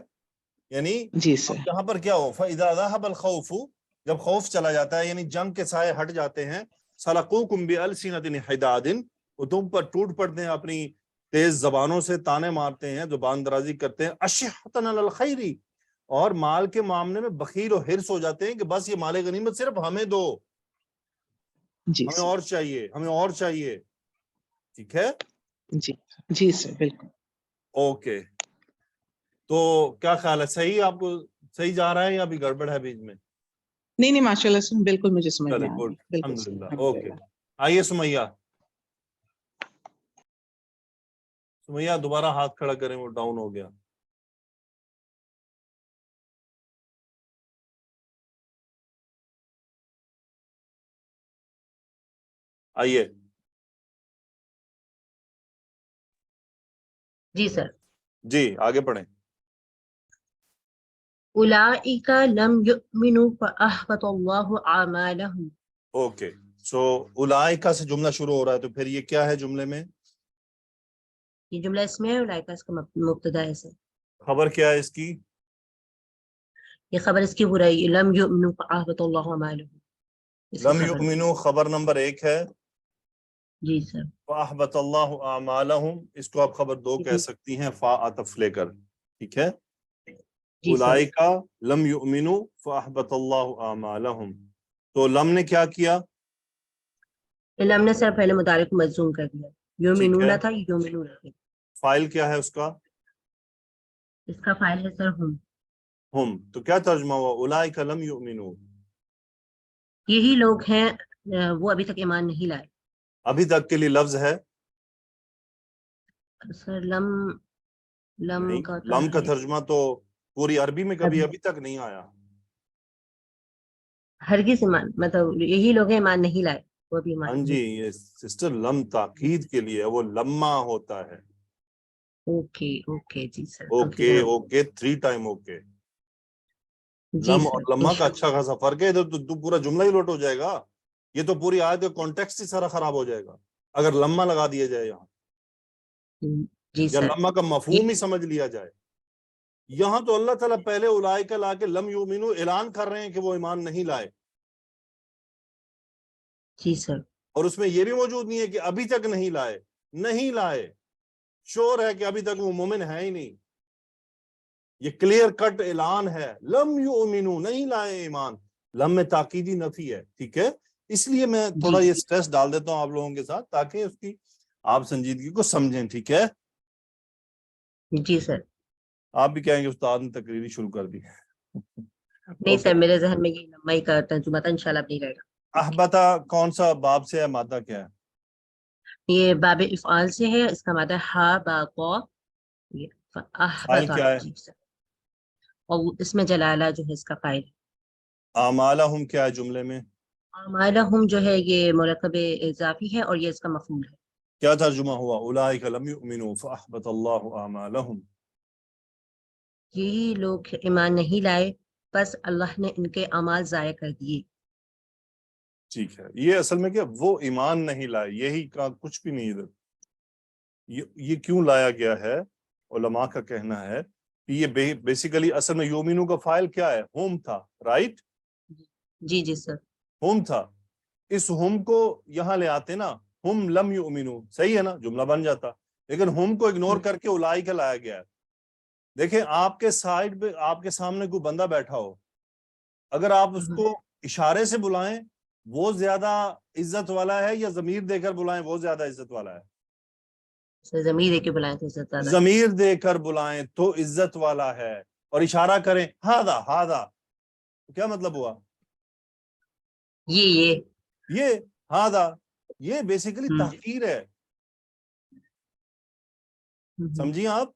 یعنی جی اب سر یہاں پر کیا ہو، فَإِذَا ذَهَبَ الْخَوْفُ، جب خوف چلا جاتا ہے یعنی جنگ کے سائے ہٹ جاتے ہیں، سَلَقُوكُمْ بِأَلْسِنَةٍ حِدَادٍ، وہ تم پر ٹوٹ پڑتے ہیں اپنی تیز زبانوں سے، تانے مارتے ہیں، زبان درازی کرتے ہیں، أَشِحَّةً عَلَى الْخَيْرِ، اور مال کے معاملے میں بخیل و حرص ہو جاتے ہیں کہ بس یہ مال غنیمت صرف ہمیں دو، جی ہمیں سر اور چاہیے، ہمیں اور چاہیے، ٹھیک ہے. جی جی سر بالکل. اوکے، تو کیا خیال ہے، صحیح آپ کو صحیح جا رہا ہے یا ابھی گڑبڑ ہے بیچ میں؟ نہیں نہیں ماشاء اللہ سر بالکل مجھے سمجھ چلے میں آ گڈ، گئی، بالکل الحمد سر للہ. الحمد اوکے، للہ. آئیے سمیہ دوبارہ ہاتھ کھڑا کریں، وہ ڈاؤن ہو گیا. آئیے. جی سر. جی آگے پڑھیں. اولئک لم یؤمنوا فاحبط اللہ اعمالهم. اوکے، سو اولائکا سے جملہ شروع ہو رہا ہے، تو پھر یہ کیا ہے جملے میں؟ یہ جملہ اس میں ہے، اولئک اس کا مبتدا ہے سر. خبر کیا ہے اس کی؟ یہ خبر اس کی برائی، لم یؤمنوا فاحبط اللہ اعمالهم، اس کی لم خبر. یؤمنو خبر نمبر 1 ہے، جی سر. فاحبط اللہ اعمالہم اس کو آپ خبر 2 کہہ سکتی ہیں، فا عطف لے کر، ٹھیک ہے. جی سر. اولائکا لم یؤمنو فاحبط اللہ اعمالہم، تو لم نے کیا کیا؟ لم نے سر پہلے مضارع کو مجزوم کر دیا، ٹھیک یؤمنون ہے، تھا، یؤمنون ہے. فائل کیا ہے اس کا؟ اس کا فاعل ہے سر ہم. ہم، تو کیا ترجمہ ہوا؟ اولائکا لم یؤمنو، یہی لوگ ہیں وہ ابھی تک ایمان نہیں لائے. ابھی تک کے لیے لفظ ہے سر لم نہیں، کا لم کا ترجمہ تو پوری عربی میں کبھی ابھی تک نہیں آیا. ہرگز ایمان، مطلب یہی لوگ ہیں ایمان نہیں لائے، وہ بھی ایمان ہاں نہیں جی، لائے. یہ سسٹر لم تاکید کے لیے ہے، وہ لما ہوتا ہے. اوکے اوکے جی sir. Okay okay 3 time okay. جی لم سر اور لما کا اچھا خاصا فرق ہے، ادھر تو پورا جملہ ہی لوٹ ہو جائے گا. یہ تو پوری آیت کا کانٹیکسٹ ہی سارا خراب ہو جائے گا اگر لما لگا دیا جائے یہاں، جی یا سر. لما کا مفہوم ہی سمجھ لیا جائے. یہاں تو اللہ تعالیٰ پہلے اولائکا لا کے لم یؤمنو اعلان کر رہے ہیں کہ وہ ایمان نہیں لائے، جی سر. اور اس میں یہ بھی موجود نہیں ہے کہ ابھی تک نہیں لائے، نہیں لائے، شور ہے کہ ابھی تک وہ مومن ہے ہی نہیں. یہ کلیئر کٹ اعلان ہے، لم یؤمنو نہیں لائے ایمان. لم میں تاکیدی نفی ہے، ٹھیک ہے. اس لیے میں تھوڑا یہ سٹریس ڈال دیتا ہوں آپ لوگوں کے ساتھ تاکہ اس کی آپ سنجیدگی کو سمجھیں، ٹھیک ہے. جی سر. آپ بھی کہیں گے استاد نے تقریری شروع کر دی. نہیں سر، میرے ذہن میں یہ لمائی کا ترجمہ تھا، انشاءاللہ اب نہیں رہے گا. احبتا کون سا باب سے ہے، مادہ کیا ہے؟ یہ باب افعال سے ہے، اس کا مادہ ہا با قا. فاعل کیا ہے؟ جی سر. اور اس میں جلالہ جو ہے اس کا فاعل. اعمالہم کیا ہے جملے میں؟ اعمالہم جو ہے یہ مرکب اضافی ہے اور یہ اس کا مفعول ہے. کیا ترجمہ ہوا؟ اولئک لم یؤمنوا فاحبط اللہ اعمالہم، یہی لوگ ایمان نہیں لائے، بس اللہ نے ان کے اعمال ضائع کر دیے. ٹھیک ہے. یہ اصل میں کیا، وہ ایمان نہیں لائے، یہی کا کچھ بھی نہیں ادھر. یہ کیوں لایا گیا ہے؟ علماء کا کہنا ہے کہ یہ بیسیکلی اصل میں یومینو کا فائل کیا ہے؟ ہوم تھا، رائٹ؟ جی جی سر. ہوم تھا. اس ہوم کو یہاں لے آتے نا، ہم لم یؤمنو، صحیح ہے نا، جملہ بن جاتا. لیکن ہوم کو اگنور کر کے اولئک لایا گیا ہے. دیکھیں آپ کے سائڈ پہ، آپ کے سامنے کوئی بندہ بیٹھا ہو، اگر آپ اس کو اشارے سے بلائیں وہ زیادہ عزت والا ہے یا ضمیر دے کر بلائیں وہ زیادہ عزت والا ہے؟ ضمیر دے کے بلائیں تو عزت زیادہ ہے. ضمیر دے کر بلائیں تو عزت والا ہے، اور اشارہ کریں ہاذا ہاذا، کیا مطلب ہوا؟ یہ ہاذا، یہ بیسیکلی تحقیر ہے. سمجھیں آپ؟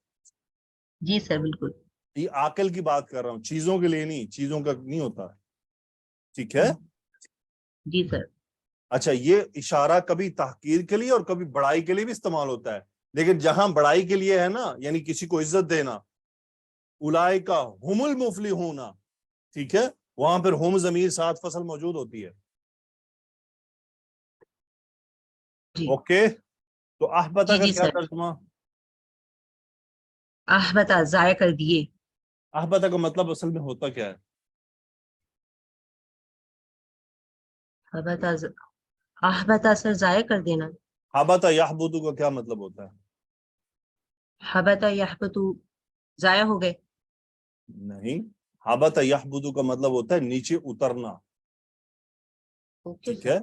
جی سر بالکل. یہ عقل کی بات کر رہا ہوں، چیزوں کے لیے نہیں، چیزوں کا نہیں ہوتا، ٹھیک ہے. جی سر. اچھا، یہ اشارہ کبھی تحقیر کے لیے اور کبھی بڑائی کے لیے بھی استعمال ہوتا ہے، لیکن جہاں بڑائی کے لیے ہے نا، یعنی کسی کو عزت دینا، اولئک ھم المفلحون، ٹھیک ہے، وہاں پھر ہم ضمیر ساتھ فصل موجود ہوتی ہے. جی اوکے, تو احبطہ جی کا جی کیا سر. ترجمہ؟ احبطہ ضائع کر دیے. احبطہ کا مطلب اصل میں ہوتا کیا ہے؟ احبطہ سر ضائع کر دینا. حبطہ یحبطو کا کیا مطلب ہوتا ہے؟ حبطہ یحبط ضائع ہو گئے. نہیں, حبطہ یحبطو کا مطلب ہوتا ہے نیچے اترنا. اوکے ٹھیک ہے,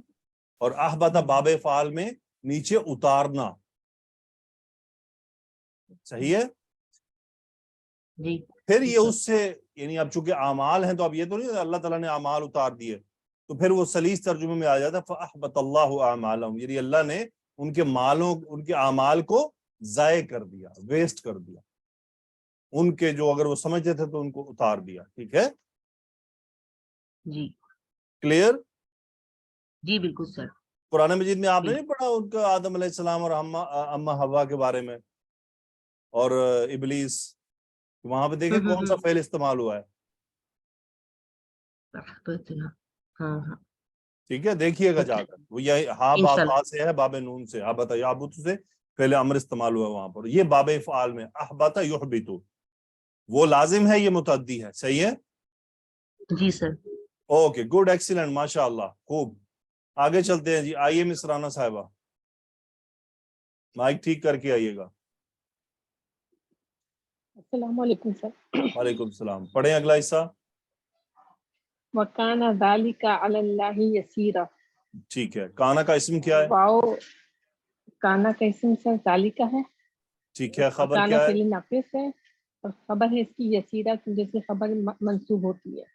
اور احبطہ باب فعال میں نیچے اتارنا. صحیح ہے. جی پھر جی یہ سر. اس سے یعنی اب چونکہ اعمال ہیں تو اب یہ تو نہیں اللہ تعالیٰ نے اعمال اتار دیے, تو پھر وہ سلیس ترجمے میں آ جاتا ہے فَأَحْبَطَ اللَّهُ أَعْمَالَهُمْ, یعنی اللہ نے ان کے مالوں ان کے اعمال کو ضائع کر دیا, ویسٹ کر دیا, ان کے جو اگر وہ سمجھتے تھے تو ان کو اتار دیا. ٹھیک ہے, جی کلیئر. جی بالکل سر. قرآن مجید میں آپ نے جی نہیں پڑھا ان کا آدم علیہ السلام اور اما حوا کے بارے میں اور ابلیس, وہاں پہ دیکھیں کون سا فعل استعمال ہوا ہے. احبطنا. ہاں ہاں ٹھیک ہے, دیکھیے گا جا کر, وہ یہ ہا با انشاءاللہ. با سے ہے, باب نون سے, احبط یعبط سے پہلے امر استعمال ہوا وہاں پر. یہ باب فعال میں احبط یحبط, وہ لازم ہے, یہ متعدی ہے. صحیح ہے. جی سر. اوکے گڈ, ایکسیلنٹ, ماشاء اللہ, خوب. آگے چلتے ہیں جی. آئیے مس رانا صاحبہ, مائک ٹھیک کر کے آئیے گا. السلام علیکم سر. وعلیکم السلام. پڑھیں اگلا حصہ. وَكَانَ ذَلِكَ عَلَى اللَّهِ يَسِيرًا. ٹھیک ہے, کانا کا اسم کیا ہے؟ واو کانا کا اسم سر ذالکا ہے. ٹھیک ہے, خبر کانا کیا ہے؟ فعل ناقص ہے اور خبر ہے اس کی یسیرہ, جیسے خبر منصوب ہوتی ہے,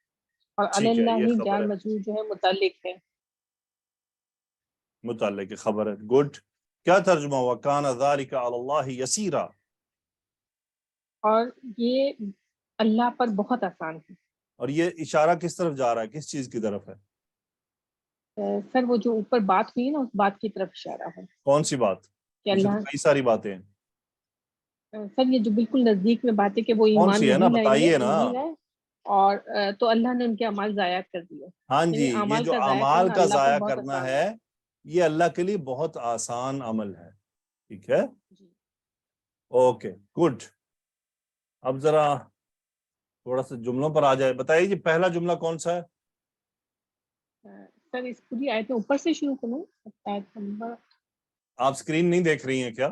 اور علی ٹھیک ہے, یہ اللہ خبر جار ہے, مجرور جو ہے متعلق ہے. متعلق خبر ہے. گڈ. کیا ترجمہ ہوا کانا ذالک علی اللہ یسیرا؟ اور یہ اللہ پر بہت آسان ہے. اور یہ اشارہ کس طرف جا رہا ہے, کس چیز کی طرف ہے؟ سر وہ جو اوپر بات ہوئی نا, اس بات کی طرف اشارہ ہے. کون سی بات؟ کہ پیچھے تو اللہ کئی ساری باتیں ہیں. سر یہ جو بالکل نزدیک میں بات ہے کہ وہ کون ایمان سی ہے نا, نہیں لائیں گے, بتائیے نا. نہیں لائے, اور تو اللہ نے ان کے اعمال ضائع کر دیے. ہاں جی, یعنی یہ اعمال جو کا ضائع اعمال کرنا کا اللہ پر ضائع بہت کرنا آسان ہے, یہ اللہ کے لیے بہت آسان عمل ہے. ٹھیک ہے, جی. Okay good. اب ذرا تھوڑا سا جملوں پر آ جائے. بتائیے جی, پہلا جملہ کون سا ہے؟ سر اس پوری آیتیں اوپر سے شروع کروں. آیت نمبر آپ اسکرین نہیں دیکھ رہی ہیں کیا؟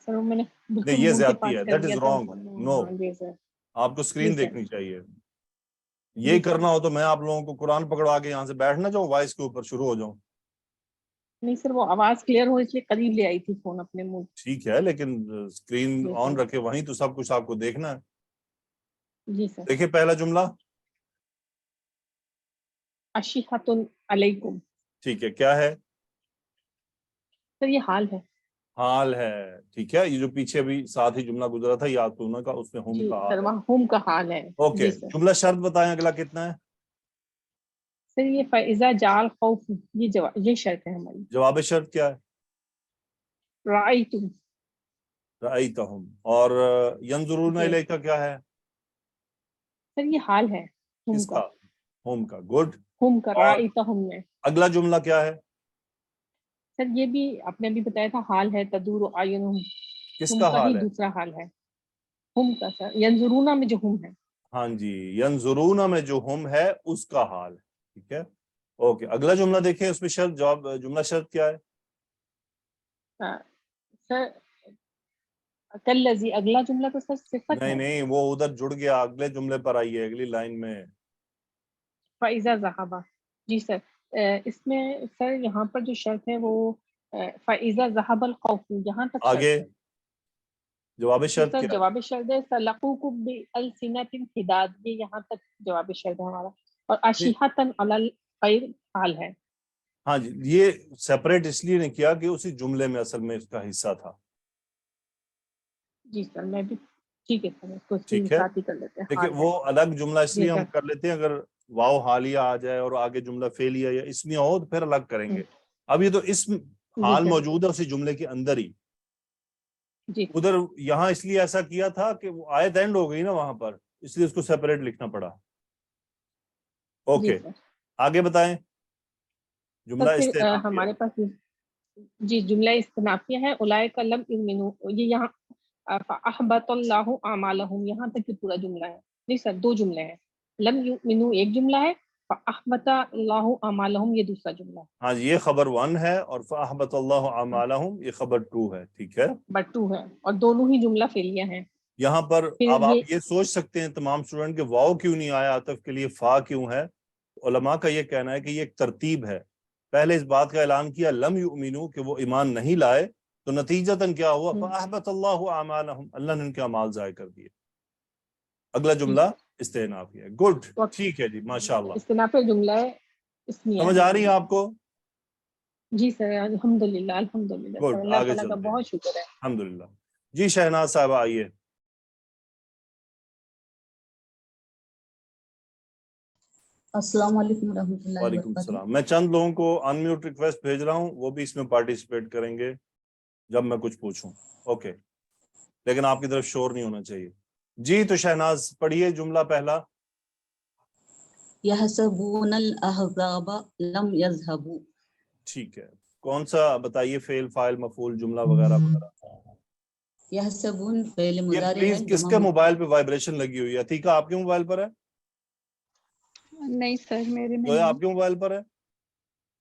سر میں نے نہیں, بالکل یہ منہ کے زیادتی پاس ہے, کر دیٹ دیا از تھا. رانگ. نو, ہاں جی سر. آپ کو جی اسکرین سر. دیکھنی چاہیے. جی یہ سر. کرنا ہو تو میں آپ لوگوں کو قرآن پکڑوا کے یہاں سے بیٹھنا جاؤں, وائس کے اوپر شروع ہو جاؤں. نہیں سر, وہ آواز کلیئر ہو اس لیے قریب لے آئی تھی فون اپنے منہ. ٹھیک ہے, لیکن اسکرین جی آن سر. رکھے, وہیں تو سب کچھ آپ کو دیکھنا ہے. جی سر. دیکھیں پہلا جملہ. اشیحۃ علیکم. ٹھیک ہے, کیا ہے؟ سر یہ حال ہے. حال ہے. ٹھیک ہے, یہ جو پیچھے بھی ساتھ ہی جملہ گزرا تھا یاتونا کا, اس میں ہم جی کا سر, حال ہے. وہاں ہم کا حال ہے. اوکے, جی سر. جملہ شرط بتائیں اگلا کتنا ہے؟ سر یہ فَإِذَا جَعَ الْخَوْفُ, یہ شرط ہے ہماری. جواب شرط کیا ہے؟ رَأَيْتُمْ. رأیتہم. اور ینظرون جی الیک کیا ہے؟ سر یہ حال ہے ہم کس کا. کا؟ ہم کا. گڈ. ہم کا اور رَأَيْتَهُم میں. اگلا جملہ کیا ہے؟ سر یہ بھی آپ نے بھی بتایا تھا, حال ہے. تدور اعینہم, کس ہم کا کا ہی حال ہے؟ دوسرا حال ہے. ہم کا سر ینظرون میں جو ہم ہے. ہاں جی, ینظرون میں جو ہم ہے اس کا حال ہے. ٹھیک ہے, اوکے. اگلا جملہ دیکھیں, اس میں شرط, جواب جملہ شرط کیا ہے؟ سر کلذی, اگلا جملہ تو سر صفت نہیں ہے. نہیں, وہ ادھر جڑ گیا, اگلے جملے پر آئیے, اگلی لائن میں. فَإِذَا ذَهَبَ. جی سر, اس میں سر یہاں پر جو شرط ہے وہ فَإِذَا ذَهَبَ الْخَوْفُ, یہاں تک آگے شرط ہے. جواب پھر شرط سر کیا ہے؟ جواب شرط ہے سَلَقُوكُم بِأَلْسِنَةٍ حِدَادٍ, یہ یہاں تک جواب شرط ہے ہمارا. اور أَشِحَّةً عَلَى الْخَيْرِ حال ہے. ہاں جی, یہ سیپریٹ اس لیے نہیں کیا کہ اسی جملے میں اصل میں اس کا حصہ تھا. جی سر, میں بھی ٹھیک ہے سر, اس کو اس کے ٹھیک ہے, ساتھ ہی کر لیتے ہیں. دیکھیں حال ہے. وہ الگ جملہ اس جی لیے ہم سر. کر لیتے ہیں, اگر واو حالیہ آ جائے اور آگے جملہ فعلیہ یا اسمیہ ہو تو پھر الگ کریں گے. اب یہ تو اسم جی حال سر. موجود ہے اسی جملے کے اندر ہی. جی ادھر یہاں اس لیے ایسا کیا تھا کہ وہ آیت اینڈ ہو گئی نا وہاں پر, اس لیے اس کو سیپریٹ لکھنا پڑا. اوکے آگے بتائیں جملہ تو پھر استئنافیہ ہمارے پاس جی جملہ استنافیہ ہے اولئک لم یؤمنوا، یہ یہاں فاحبط اللہ اعمالهم، یہاں تک یہ پورا جملہ ہے. نہیں سر، دو جملے ہیں. لم یؤمنوا ایک جملہ ہے، فاحبط اللہ اعمالهم یہ دوسرا جملہ ہے. ہاں یہ خبر 1 ہے اور فاحبط اللہ اعمالهم یہ خبر 2 ہے. ٹھیک ہے، بٹ 2 ہے اور دونوں ہی جملہ فعلیہ ہیں. یہاں پر پھر اب آپ یہ سوچ سکتے ہیں تمام اسٹوڈنٹ کہ واو کیوں نہیں آیا عطف کے لیے، فا کیوں ہے. علماء کا یہ کہنا ہے کہ یہ ایک ترتیب ہے. پہلے اس بات کا اعلان کیا لم یؤمنو کہ وہ ایمان نہیں لائے، تو نتیجتاً کیا ہوا فاحبط اللہ اعمالهم، اللہ نے ان کے اعمال ضائع کر دیے. اگلا جملہ استئنافی ہے. گڈ، ٹھیک ہے جی، ماشاءاللہ. استنافی جملہ ہے اسمیہ سمجھ ہے. آ رہی ہے آپ کو؟ جی سر، الحمدللہ الحمدللہ سر، گڈ، اللہ آگے تعالیٰ کا چلتے ہیں. بہت شکر ہے. الحمدللہ. جی شہناز صاحبہ آئیے. السلام علیکم ورحمۃ اللہ وعلیکم وبرکاتہ. السلام. میں چند لوگوں کو ان میوٹ ریکویسٹ بھیج رہا ہوں، وہ بھی اس میں پارٹیسپیٹ کریں گے جب میں کچھ پوچھوں. اوکے، لیکن آپ کی طرف شور نہیں ہونا چاہیے. جی تو شہناز پڑھیے جملہ پہلا. یحسبون الاحزاب لم یذهبوا. ٹھیک ہے، کون سا بتائیے، فعل، فاعل، مفعول، جملہ وغیرہ وغیرہ. یحسبون فعل یہ مضارع ہے پلیز کس جمع کے موبائل پہ وائبریشن لگی ہوئی ہے؟ عتیقہ آپ کے موبائل پر ہے؟ نہیں سر، میرے میں تو نہیں. آپ کے موبائل پر ہے؟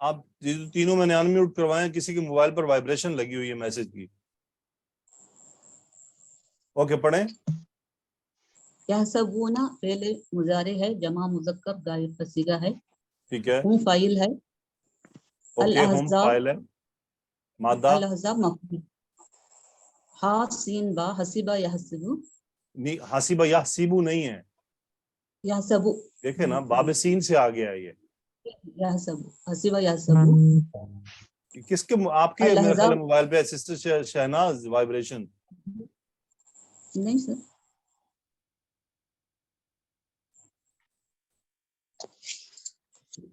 آپ تینوں میں نے ان میوٹ کروائے ہیں، کسی کے موبائل پر وائبریشن لگی ہوئی ہے میسج کی. اوکے پڑھیں. یحسبون فعل مضارع ہے جمع مذکر غائب کا صیغہ ہے. ٹھیک ہے، ہم فاعل ہے. اوکے، ہم الاحزاب فاعل ہے. مادہ الاحزاب مفعول. ہا سین با حسیبہ یحسبو. نہیں، حسیبہ یحسبو نہیں ہے، یحسبو دیکھیں نا باب سین سے آ گیا. یہ یحسبو حسیبہ یحسبو. کس کے آپ کے میرے خیال الاحزاب موبائل پہ سسٹر شہناز وائبریشن؟ نہیں سر.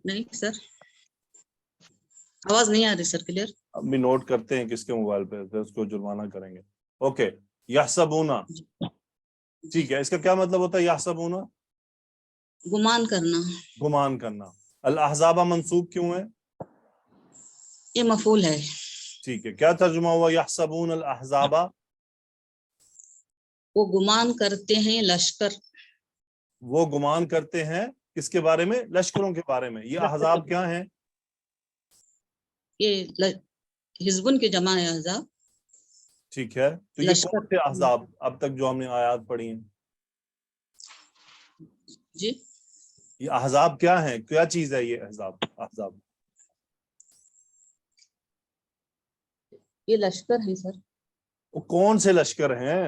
نہیں سر، آواز نہیں آ رہی سر کلیئر. اب بھی نوٹ کرتے ہیں کس کے موبائل پہ، پھر اس کو جرمانہ کریں گے. اوکے، یحسبونا. ٹھیک ہے، اس کا کیا مطلب ہوتا ہے یحسبونا؟ گمان کرنا. گمان کرنا. الاحزاب منصوب کیوں ہے؟ یہ مفعول ہے. ٹھیک ہے، کیا ترجمہ ہوا یحسبون الاحزاب؟ وہ گمان کرتے ہیں لشکر. وہ گمان کرتے ہیں کس کے بارے میں؟ لشکروں کے بارے میں. یہ احزاب کیا ہیں؟ یہ حزبن کے جمع ہے احزاب. ٹھیک ہے، تو یہ کون سے احزاب اب تک جو ہم نے آیات پڑھی ہیں؟ جی یہ احزاب کیا ہیں؟ کیا چیز ہے یہ احزاب؟ یہ لشکر ہیں سر. وہ کون سے لشکر ہیں؟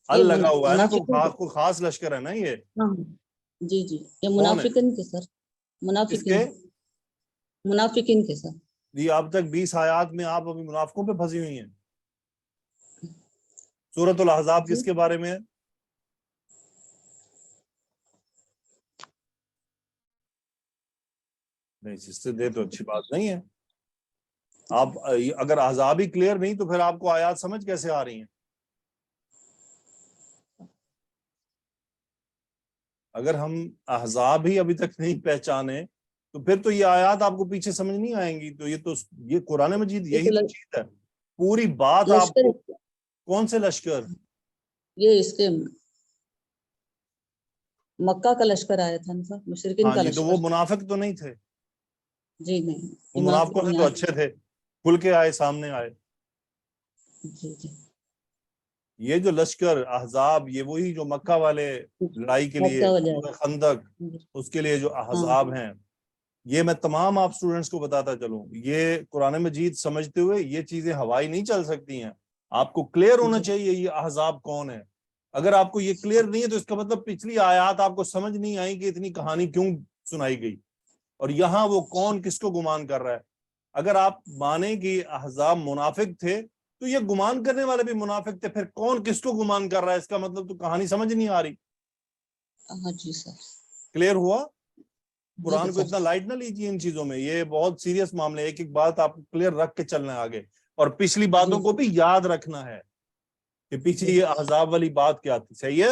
ال لگا ہوا ہے نا، کوئی خاص لشکر ہے نا یہ. جی جی، یہ منافقین کے سر. منافقین کے سر. جی اب تک 20 آیات میں آپ ابھی منافقوں پہ پھنسی ہوئی ہیں. سورۃ الاحزاب کس کے بارے میں ہے؟ نہیں سسٹر دے تو اچھی بات نہیں ہے. آپ اگر احزاب ہی کلیئر نہیں تو پھر آپ کو آیات سمجھ کیسے آ رہی ہیں؟ اگر ہم احزاب ہی ابھی تک نہیں پہچانے تو پھر تو یہ آیات آپ کو پیچھے سمجھ نہیں آئیں گی. تو یہ قرآن مجید یہی تو چیز ہے، پوری بات آپ کو. کون سے لشکر؟ یہ اس کے مکہ کا لشکر آیا تھا نا، مشرکین کا جی، تو وہ لشکر. منافق تو نہیں تھے؟ جی نہیں، وہ منافقوں سے تو اچھے تھے، کھل کے آئے، سامنے آئے. جی جی. یہ جو لشکر احزاب، یہ وہی جو مکہ والے لڑائی کے لیے خندق، اس کے لیے جو احزاب ہیں، یہ میں تمام آپ سٹوڈنٹس کو بتاتا چلوں، یہ قرآن مجید سمجھتے ہوئے یہ چیزیں ہوائی نہیں چل سکتی ہیں. آپ کو کلیئر ہونا چاہیے یہ احزاب کون ہے. اگر آپ کو یہ کلیئر نہیں ہے تو اس کا مطلب پچھلی آیات آپ کو سمجھ نہیں آئی کہ اتنی کہانی کیوں سنائی گئی، اور یہاں وہ کون کس کو گمان کر رہا ہے. اگر آپ مانیں کہ احزاب منافق تھے تو یہ گمان کرنے والے بھی منافق تھے، پھر کون کس کو گمان کر رہا ہے، اس کا مطلب تو کہانی سمجھ نہیں آ رہی. جی سر، کلیئر ہوا؟ قرآن کو اتنا لائٹ نہ لیجیے ان چیزوں میں، یہ بہت سیریس معاملے. ایک ایک بات آپ کو کلیئر رکھ کے چلنا ہے آگے، اور پچھلی باتوں کو بھی یاد رکھنا ہے کہ پیچھے یہ احزاب والی بات کیا تھی. صحیح ہے؟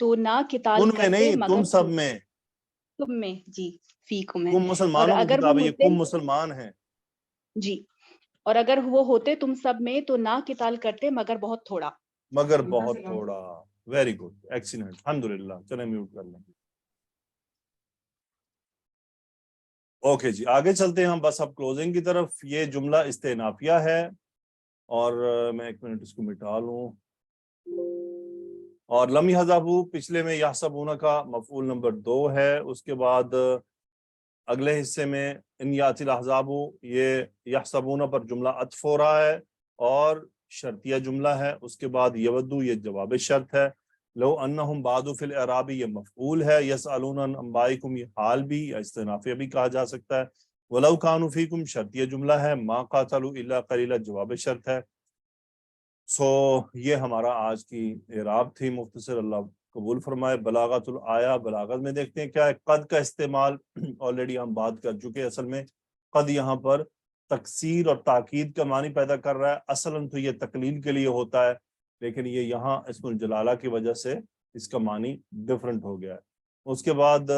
تو نہ قتال ان میں کرتے نہیں، مگر تم سب میں، تم میں، جی فیکم ہے، تم اور مسلمانوں کی اگر وہ کتاب ہے، یہ ہوتے، کم مسلمان ہیں. جی، اور اگر وہ ہوتے تم سب میں تو نہ قتال کرتے مگر بہت تھوڑا. مگر بہت تھوڑا. ویری گڈ، ایکسیلنٹ، الحمدللہ. چلیں میوٹ کر لیں. اوکے جی، آگے چلتے ہیں ہم بس اب کلوزنگ کی طرف. یہ جملہ استئنافیہ ہے، اور میں ایک منٹ اس کو مٹا لوں. اور لم یحزبوا پچھلے میں یحسبون کا مفعول نمبر 2 ہے. اس کے بعد اگلے حصے میں ان یاتی الاحزاب، یہ یحسبون پر جملہ عطف ہو رہا ہے اور شرطیہ جملہ ہے. اس کے بعد یودو یہ جواب شرط ہے. لو انہم بعد فی الاعراب یہ مفعول ہے. یسألون عن انبائکم یہ حال بھی یا استئنافیہ بھی کہا جا سکتا ہے. ولو کانوا فیکم شرطیہ جملہ ہے. ما قاتلوا الا قلیلا جواب شرط ہے. یہ ہمارا آج کی اعراب تھی مختصر. اللہ قبول فرمائے. بلاغت الآیا، بلاغت میں دیکھتے ہیں کیا ہے. قد کا استعمال آلریڈی ہم بات کر چکے. اصل میں قد یہاں پر تکسیر اور تاکید کا معنی پیدا کر رہا ہے. اصلاً تو یہ تقلیل کے لیے ہوتا ہے، لیکن یہ یہاں اسم الجلالہ کی وجہ سے اس کا معنی ڈفرنٹ ہو گیا ہے. اس کے بعد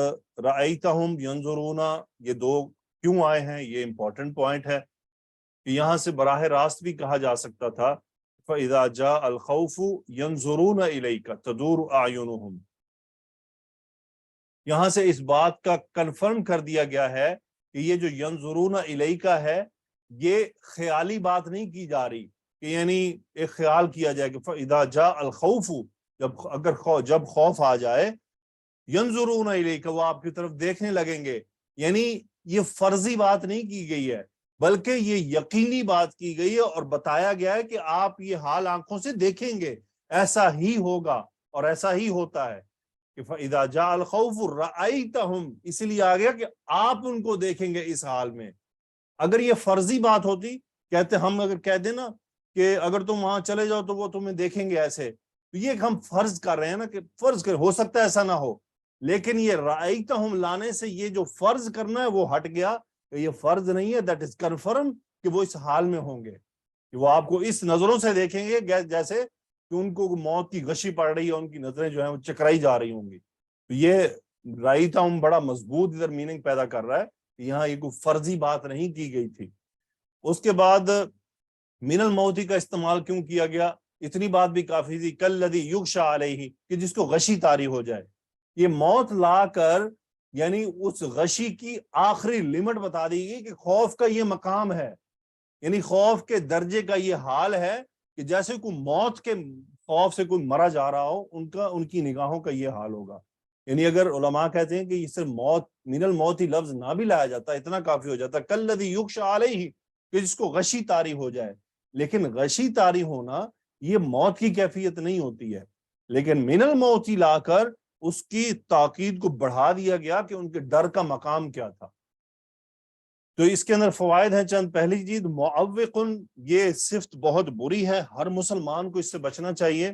رأیتہم ینظرون، یہ 2 کیوں آئے ہیں، یہ امپورٹنٹ پوائنٹ ہے کہ یہاں سے براہ راست بھی کہا جا سکتا تھا فَإِذَا جَاءَ الْخَوْفُ يَنْظُرُونَ إِلَيْكَ تَدُورُ أَعْيُنُهُمْ. یہاں سے اس بات کا کنفرم کر دیا گیا ہے کہ یہ جو ینظرون الیک ہے، یہ خیالی بات نہیں کی جا رہی کہ یعنی ایک خیال کیا جائے کہ فَإِذَا جَاءَ الْخَوْفُ جب خوف آ جائے، ینظرون الیک وہ آپ کی طرف دیکھنے لگیں گے. یعنی یہ فرضی بات نہیں کی گئی ہے، بلکہ یہ یقینی بات کی گئی ہے اور بتایا گیا ہے کہ آپ یہ حال آنکھوں سے دیکھیں گے. ایسا ہی ہوگا اور ایسا ہی ہوتا ہے کہ فَإِذَا جَاءَ الْخَوْفُ رَأَيْتَهُمْ، اسی لیے آ گیا کہ آپ ان کو دیکھیں گے اس حال میں. اگر یہ فرضی بات ہوتی، کہتے ہم اگر کہہ دیں نا کہ اگر تم وہاں چلے جاؤ تو وہ تمہیں دیکھیں گے ایسے، تو یہ ہم فرض کر رہے ہیں نا کہ فرض کر، ہو سکتا ہے ایسا نہ ہو. لیکن یہ رأیتہم لانے سے یہ جو فرض کرنا ہے وہ ہٹ گیا کہ یہ فرض نہیں ہے، دیٹ از کنفرم کہ وہ اس حال میں ہوں گے، کہ وہ آپ کو اس نظروں سے دیکھیں گے جیسے کہ ان کو موت کی غشی پڑ رہی ہے، ان کی نظریں جو ہیں وہ چکرائی جا رہی ہوں گی. تو یہ رأیتہم بڑا مضبوط ادھر میننگ پیدا کر رہا ہے کہ یہاں یہ کوئی فرضی بات نہیں کی گئی تھی. اس کے بعد من الموتی کا استعمال کیوں کیا گیا، اتنی بات بھی کافی تھی. کالذی یغشی علیہ، کہ جس کو غشی طاری ہو جائے. یہ موت لا کر یعنی اس غشی کی آخری لمٹ بتا دی گئی کہ خوف کا یہ مقام ہے، یعنی خوف کے درجے کا یہ حال ہے کہ جیسے کوئی موت کے خوف سے کوئی مرا جا رہا ہو، ان کی نگاہوں کا یہ حال ہوگا. یعنی اگر علماء کہتے ہیں کہ اس سے موت، من الموت ہی لفظ نہ بھی لایا جاتا اتنا کافی ہو جاتا. کالذی یغشی علیہ، کہ جس کو غشی طاری ہو جائے. لیکن غشی طاری ہونا یہ موت کی کیفیت نہیں ہوتی ہے، لیکن من الموت ہی لا کر اس کی تاکید کو بڑھا دیا گیا کہ ان کے ڈر کا مقام کیا تھا. تو اس کے اندر فوائد ہیں چند. پہلی چیز معوقن، یہ صفت بہت بری ہے، ہر مسلمان کو اس سے بچنا چاہیے.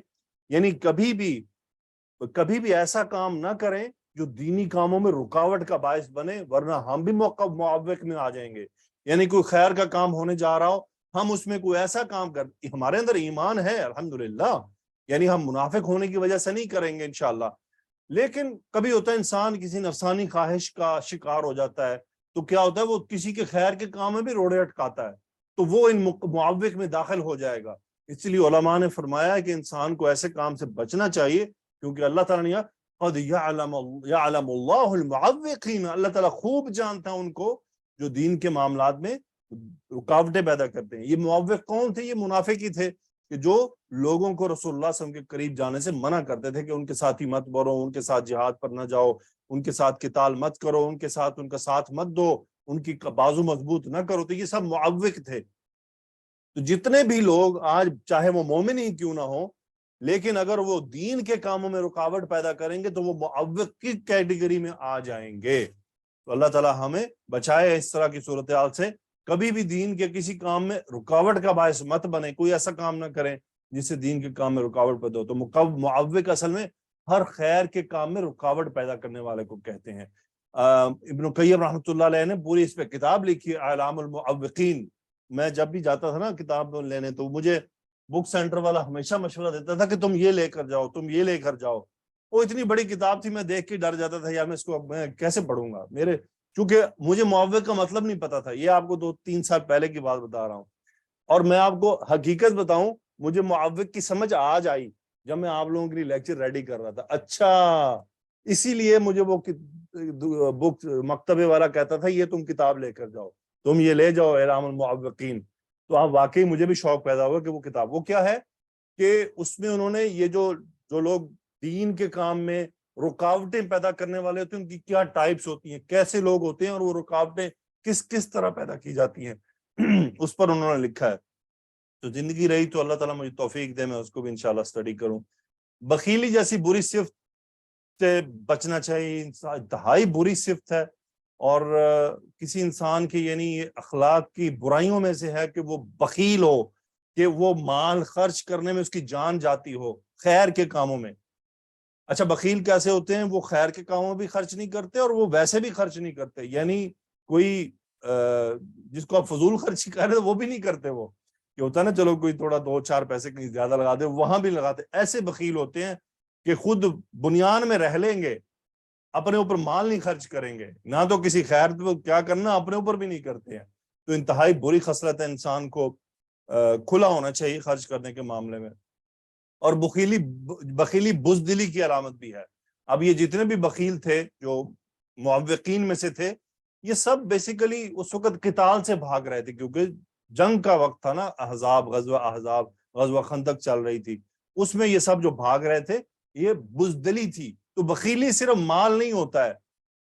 یعنی کبھی بھی ایسا کام نہ کریں جو دینی کاموں میں رکاوٹ کا باعث بنے، ورنہ ہم بھی معوق میں آ جائیں گے. یعنی کوئی خیر کا کام ہونے جا رہا ہو، ہم اس میں کوئی ایسا کام کرتے، ہمارے اندر ایمان ہے الحمدللہ، یعنی ہم منافق ہونے کی وجہ سے نہیں کریں گے انشاءاللہ. لیکن کبھی ہوتا ہے انسان کسی نفسانی خواہش کا شکار ہو جاتا ہے، تو کیا ہوتا ہے وہ کسی کے خیر کے کام میں بھی روڑے اٹکاتا ہے، تو وہ ان معوق میں داخل ہو جائے گا. اس لیے علماء نے فرمایا ہے کہ انسان کو ایسے کام سے بچنا چاہیے، کیونکہ اللہ تعالیٰ نے قد یعلم اللہ المعوقین، اللہ تعالیٰ خوب جانتا ہے ان کو جو دین کے معاملات میں رکاوٹیں پیدا کرتے ہیں. یہ معوق کون تھے؟ یہ منافق ہی تھے کہ جو لوگوں کو رسول اللہ صلی اللہ علیہ وسلم کے قریب جانے سے منع کرتے تھے کہ ان کے ساتھ ہی مت بڑھو، ان کے ساتھ جہاد پر نہ جاؤ، ان کے ساتھ قتال مت کرو، ان کے ساتھ ان کا ساتھ مت دو، ان کی بازو مضبوط نہ کرو. تو یہ سب معوق تھے. تو جتنے بھی لوگ آج چاہے وہ مومن ہی کیوں نہ ہو، لیکن اگر وہ دین کے کاموں میں رکاوٹ پیدا کریں گے تو وہ معوق کی کیٹیگری میں آ جائیں گے. تو اللہ تعالیٰ ہمیں بچائے اس طرح کی صورتحال سے. کبھی بھی دین کے کسی کام میں رکاوٹ کا باعث مت بنے، کوئی ایسا کام نہ کریں جس سے دین کے کام میں رکاوٹ پیدا ہو. تو معوق اصل میں ہر خیر کے کام میں رکاوٹ پیدا کرنے والے کو کہتے ہیں. ابن قیم رحمۃ اللہ علیہ نے پوری اس پہ کتاب لکھی اعلام المعوقین. میں جب بھی جاتا تھا نا کتاب لینے تو مجھے بک سینٹر والا ہمیشہ مشورہ دیتا تھا کہ تم یہ لے کر جاؤ، تم یہ لے کر جاؤ. وہ اتنی بڑی کتاب تھی, میں دیکھ کے ڈر جاتا تھا یار میں اس کو اب میں کیسے پڑھوں گا, میرے چونکہ مجھے معوق کا مطلب نہیں پتا تھا. یہ آپ کو 2-3 سال پہلے کی بات بتا رہا ہوں, اور میں آپ کو حقیقت بتاؤں مجھے معوق کی سمجھ آج آئی جب میں آپ لوگوں کے لیے لیکچر ریڈی کر رہا تھا. اچھا اسی لیے مجھے وہ بک مکتبے والا کہتا تھا یہ تم کتاب لے کر جاؤ, تم یہ لے جاؤ اعلام المعوقین. تو آپ واقعی مجھے بھی شوق پیدا ہوا کہ وہ کتاب وہ کیا ہے, کہ اس میں انہوں نے یہ جو لوگ دین کے کام میں رکاوٹیں پیدا کرنے والے ہوتے ہیں ان کی کیا ٹائپس ہوتی ہیں, کیسے لوگ ہوتے ہیں اور وہ رکاوٹیں کس طرح پیدا کی جاتی ہیں, اس پر انہوں نے لکھا ہے. تو زندگی رہی تو اللہ تعالیٰ مجھے توفیق دے میں اس کو بھی انشاءاللہ اسٹڈی کروں. بخیلی جیسی بری صفت سے بچنا چاہیے, انتہائی بری صفت ہے, اور کسی انسان کی یعنی اخلاق کی برائیوں میں سے ہے کہ وہ بخیل ہو, کہ وہ مال خرچ کرنے میں اس کی جان جاتی ہو خیر کے کاموں میں. اچھا بخیل کیسے ہوتے ہیں, وہ خیر کے کاموں میں بھی خرچ نہیں کرتے اور وہ ویسے بھی خرچ نہیں کرتے, یعنی کوئی جس کو آپ فضول خرچی کر رہے وہ بھی نہیں کرتے. وہ کہ ہوتا ہے نا چلو کوئی تھوڑا 2-4 پیسے کہیں زیادہ لگا دے وہاں بھی لگاتے. ایسے بخیل ہوتے ہیں کہ خود بنیان میں رہ لیں گے, اپنے اوپر مال نہیں خرچ کریں گے, نہ تو کسی خیر تو کیا کرنا اپنے اوپر بھی نہیں کرتے ہیں. تو انتہائی بری خصلت ہے, انسان کو کھلا ہونا چاہیے خرچ کرنے کے معاملے میں. اور بخیلی بزدلی کی علامت بھی ہے. اب یہ جتنے بھی بخیل تھے جو معوقین میں سے تھے, یہ سب بیسیکلی اس وقت قتال سے بھاگ رہے تھے, کیونکہ جنگ کا وقت تھا نا, غزوہ خندق چل رہی تھی, اس میں یہ سب جو بھاگ رہے تھے یہ بزدلی تھی. تو بخیلی صرف مال نہیں ہوتا ہے,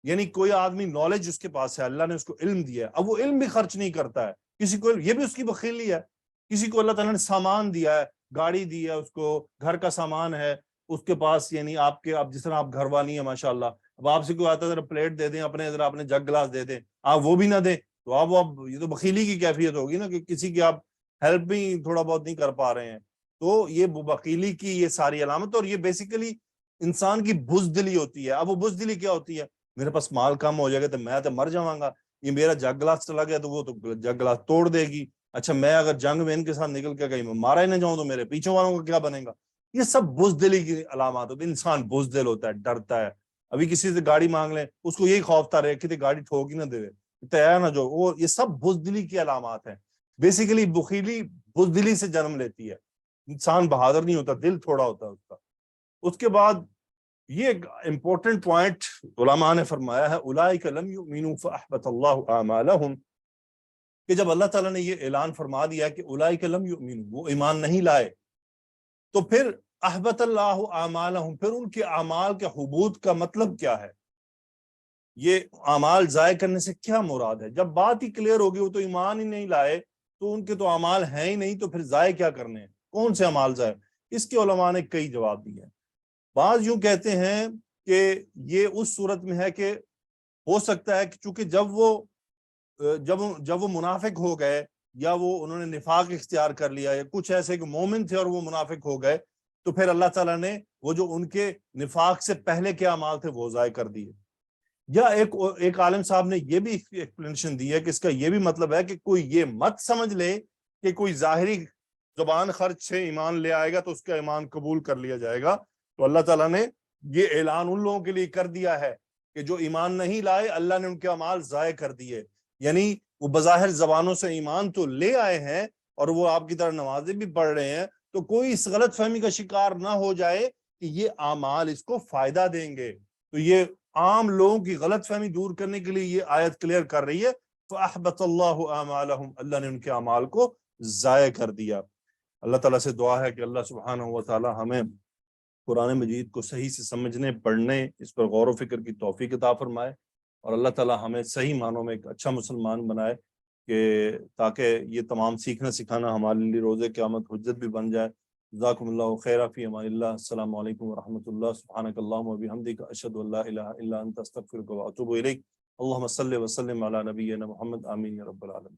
یعنی کوئی آدمی نالج اس کے پاس ہے, اللہ نے اس کو علم دیا ہے, اب وہ علم بھی خرچ نہیں کرتا ہے کسی کو, یہ بھی اس کی بخیلی ہے. کسی کو اللہ تعالیٰ نے سامان دیا ہے, گاڑی دی ہے, اس کو گھر کا سامان ہے اس کے پاس, یعنی آپ کے اب جس طرح آپ گھر والی ہیں ماشاءاللہ, اب آپ سے کوئی آتا ہے ذرا پلیٹ دے دیں, اپنے جگ گلاس دے دیں, آپ وہ بھی نہ دیں تو آپ یہ تو بخیلی کی کیفیت ہوگی نا, کہ کسی کی آپ ہیلپ بھی تھوڑا بہت نہیں کر پا رہے ہیں. تو یہ بخیلی کی یہ ساری علامت, اور یہ بیسیکلی انسان کی بزدلی ہوتی ہے. اب وہ بزدلی کیا ہوتی ہے, میرے پاس مال کم ہو جائے گا تو میں تو مر جاؤں گا, یہ میرا جگ گلاس چلا گیا تو وہ تو جگ گلاس توڑ دے گی, اچھا میں اگر جنگ میں ان کے ساتھ نکل کے کہیں میں مارا ہی نہ جاؤں تو میرے پیچھے والوں کا کیا بنے گا. یہ سب بزدلی کی علامات ہوتی ہے. انسان بزدل ہوتا ہے, ڈرتا ہے. ابھی کسی سے گاڑی مانگ لیں اس کو یہی خوف تھا رہے کہ گاڑی ٹھوک ہی نہ دے, تیار نہ جو, وہ یہ سب بزدلی کی علامات ہیں. بیسیکلی بخیلی بزدلی سے جنم لیتی ہے. انسان بہادر نہیں ہوتا, دل تھوڑا ہوتا ہے اس کا. اس کے بعد یہ ایک امپورٹنٹ پوائنٹ علماء نے فرمایا ہے, اولئک لم یؤمنوا فاحبط اللہ اعمالہم, کہ جب اللہ تعالیٰ نے یہ اعلان فرما دیا کہ اولئک لم یؤمنوا, وہ ایمان نہیں لائے, تو پھر احبط اللہ اعمالہم, پھر ان کے اعمال کے حبوط کا مطلب کیا ہے, یہ اعمال ضائع کرنے سے کیا مراد ہے. جب بات ہی کلیئر ہوگی, وہ تو ایمان ہی نہیں لائے تو ان کے تو اعمال ہیں ہی نہیں, تو پھر ضائع کیا کرنے ہیں, کون سے اعمال ضائع. اس کے علماء نے کئی جواب دیے ہیں. بعض یوں کہتے ہیں کہ یہ اس صورت میں ہے کہ ہو سکتا ہے کہ چونکہ جب وہ منافق ہو گئے, یا وہ انہوں نے نفاق اختیار کر لیا, یا کچھ ایسے کہ مومن تھے اور وہ منافق ہو گئے, تو پھر اللہ تعالیٰ نے وہ جو ان کے نفاق سے پہلے کے اعمال تھے وہ ضائع کر دیے. یا ایک عالم صاحب نے یہ بھی ایکسپلینیشن دی ہے کہ اس کا یہ بھی مطلب ہے کہ کوئی یہ مت سمجھ لے کہ کوئی ظاہری زبان خرچ سے ایمان لے آئے گا تو اس کا ایمان قبول کر لیا جائے گا. تو اللہ تعالیٰ نے یہ اعلان ان لوگوں کے لیے کر دیا ہے کہ جو ایمان نہیں لائے اللہ نے ان کے اعمال ضائع کر دیے. یعنی وہ بظاہر زبانوں سے ایمان تو لے آئے ہیں اور وہ آپ کی طرح نمازیں بھی پڑھ رہے ہیں, تو کوئی اس غلط فہمی کا شکار نہ ہو جائے کہ یہ اعمال اس کو فائدہ دیں گے. تو یہ عام لوگوں کی غلط فہمی دور کرنے کے لیے یہ آیت کلیئر کر رہی ہے, فَأَحْبَطَ اللَّهُ أَعْمَالَهُمْ, اللہ نے ان کے اعمال کو ضائع کر دیا. اللہ تعالیٰ سے دعا ہے کہ اللہ سبحانہ و تعالیٰ ہمیں قرآن مجید کو صحیح سے سمجھنے, پڑھنے, اس پر غور و فکر کی توفیق عطا فرمائے, اور اللہ تعالیٰ ہمیں صحیح معنوں میں ایک اچھا مسلمان بنائے, کہ تاکہ یہ تمام سیکھنا سکھانا ہمارے لیے روز قیامت حجت بھی بن جائے. جزاکم اللہ خیرا فی امان اللہ. السلام علیکم ورحمۃ اللہ. سبحانک اللہم و بحمدک, اشہد ان لا الہ الا انت, استغفرک و اتوب الیک. اللہم صلی وسلم علی نبینا محمد. آمین یا رب العالمین.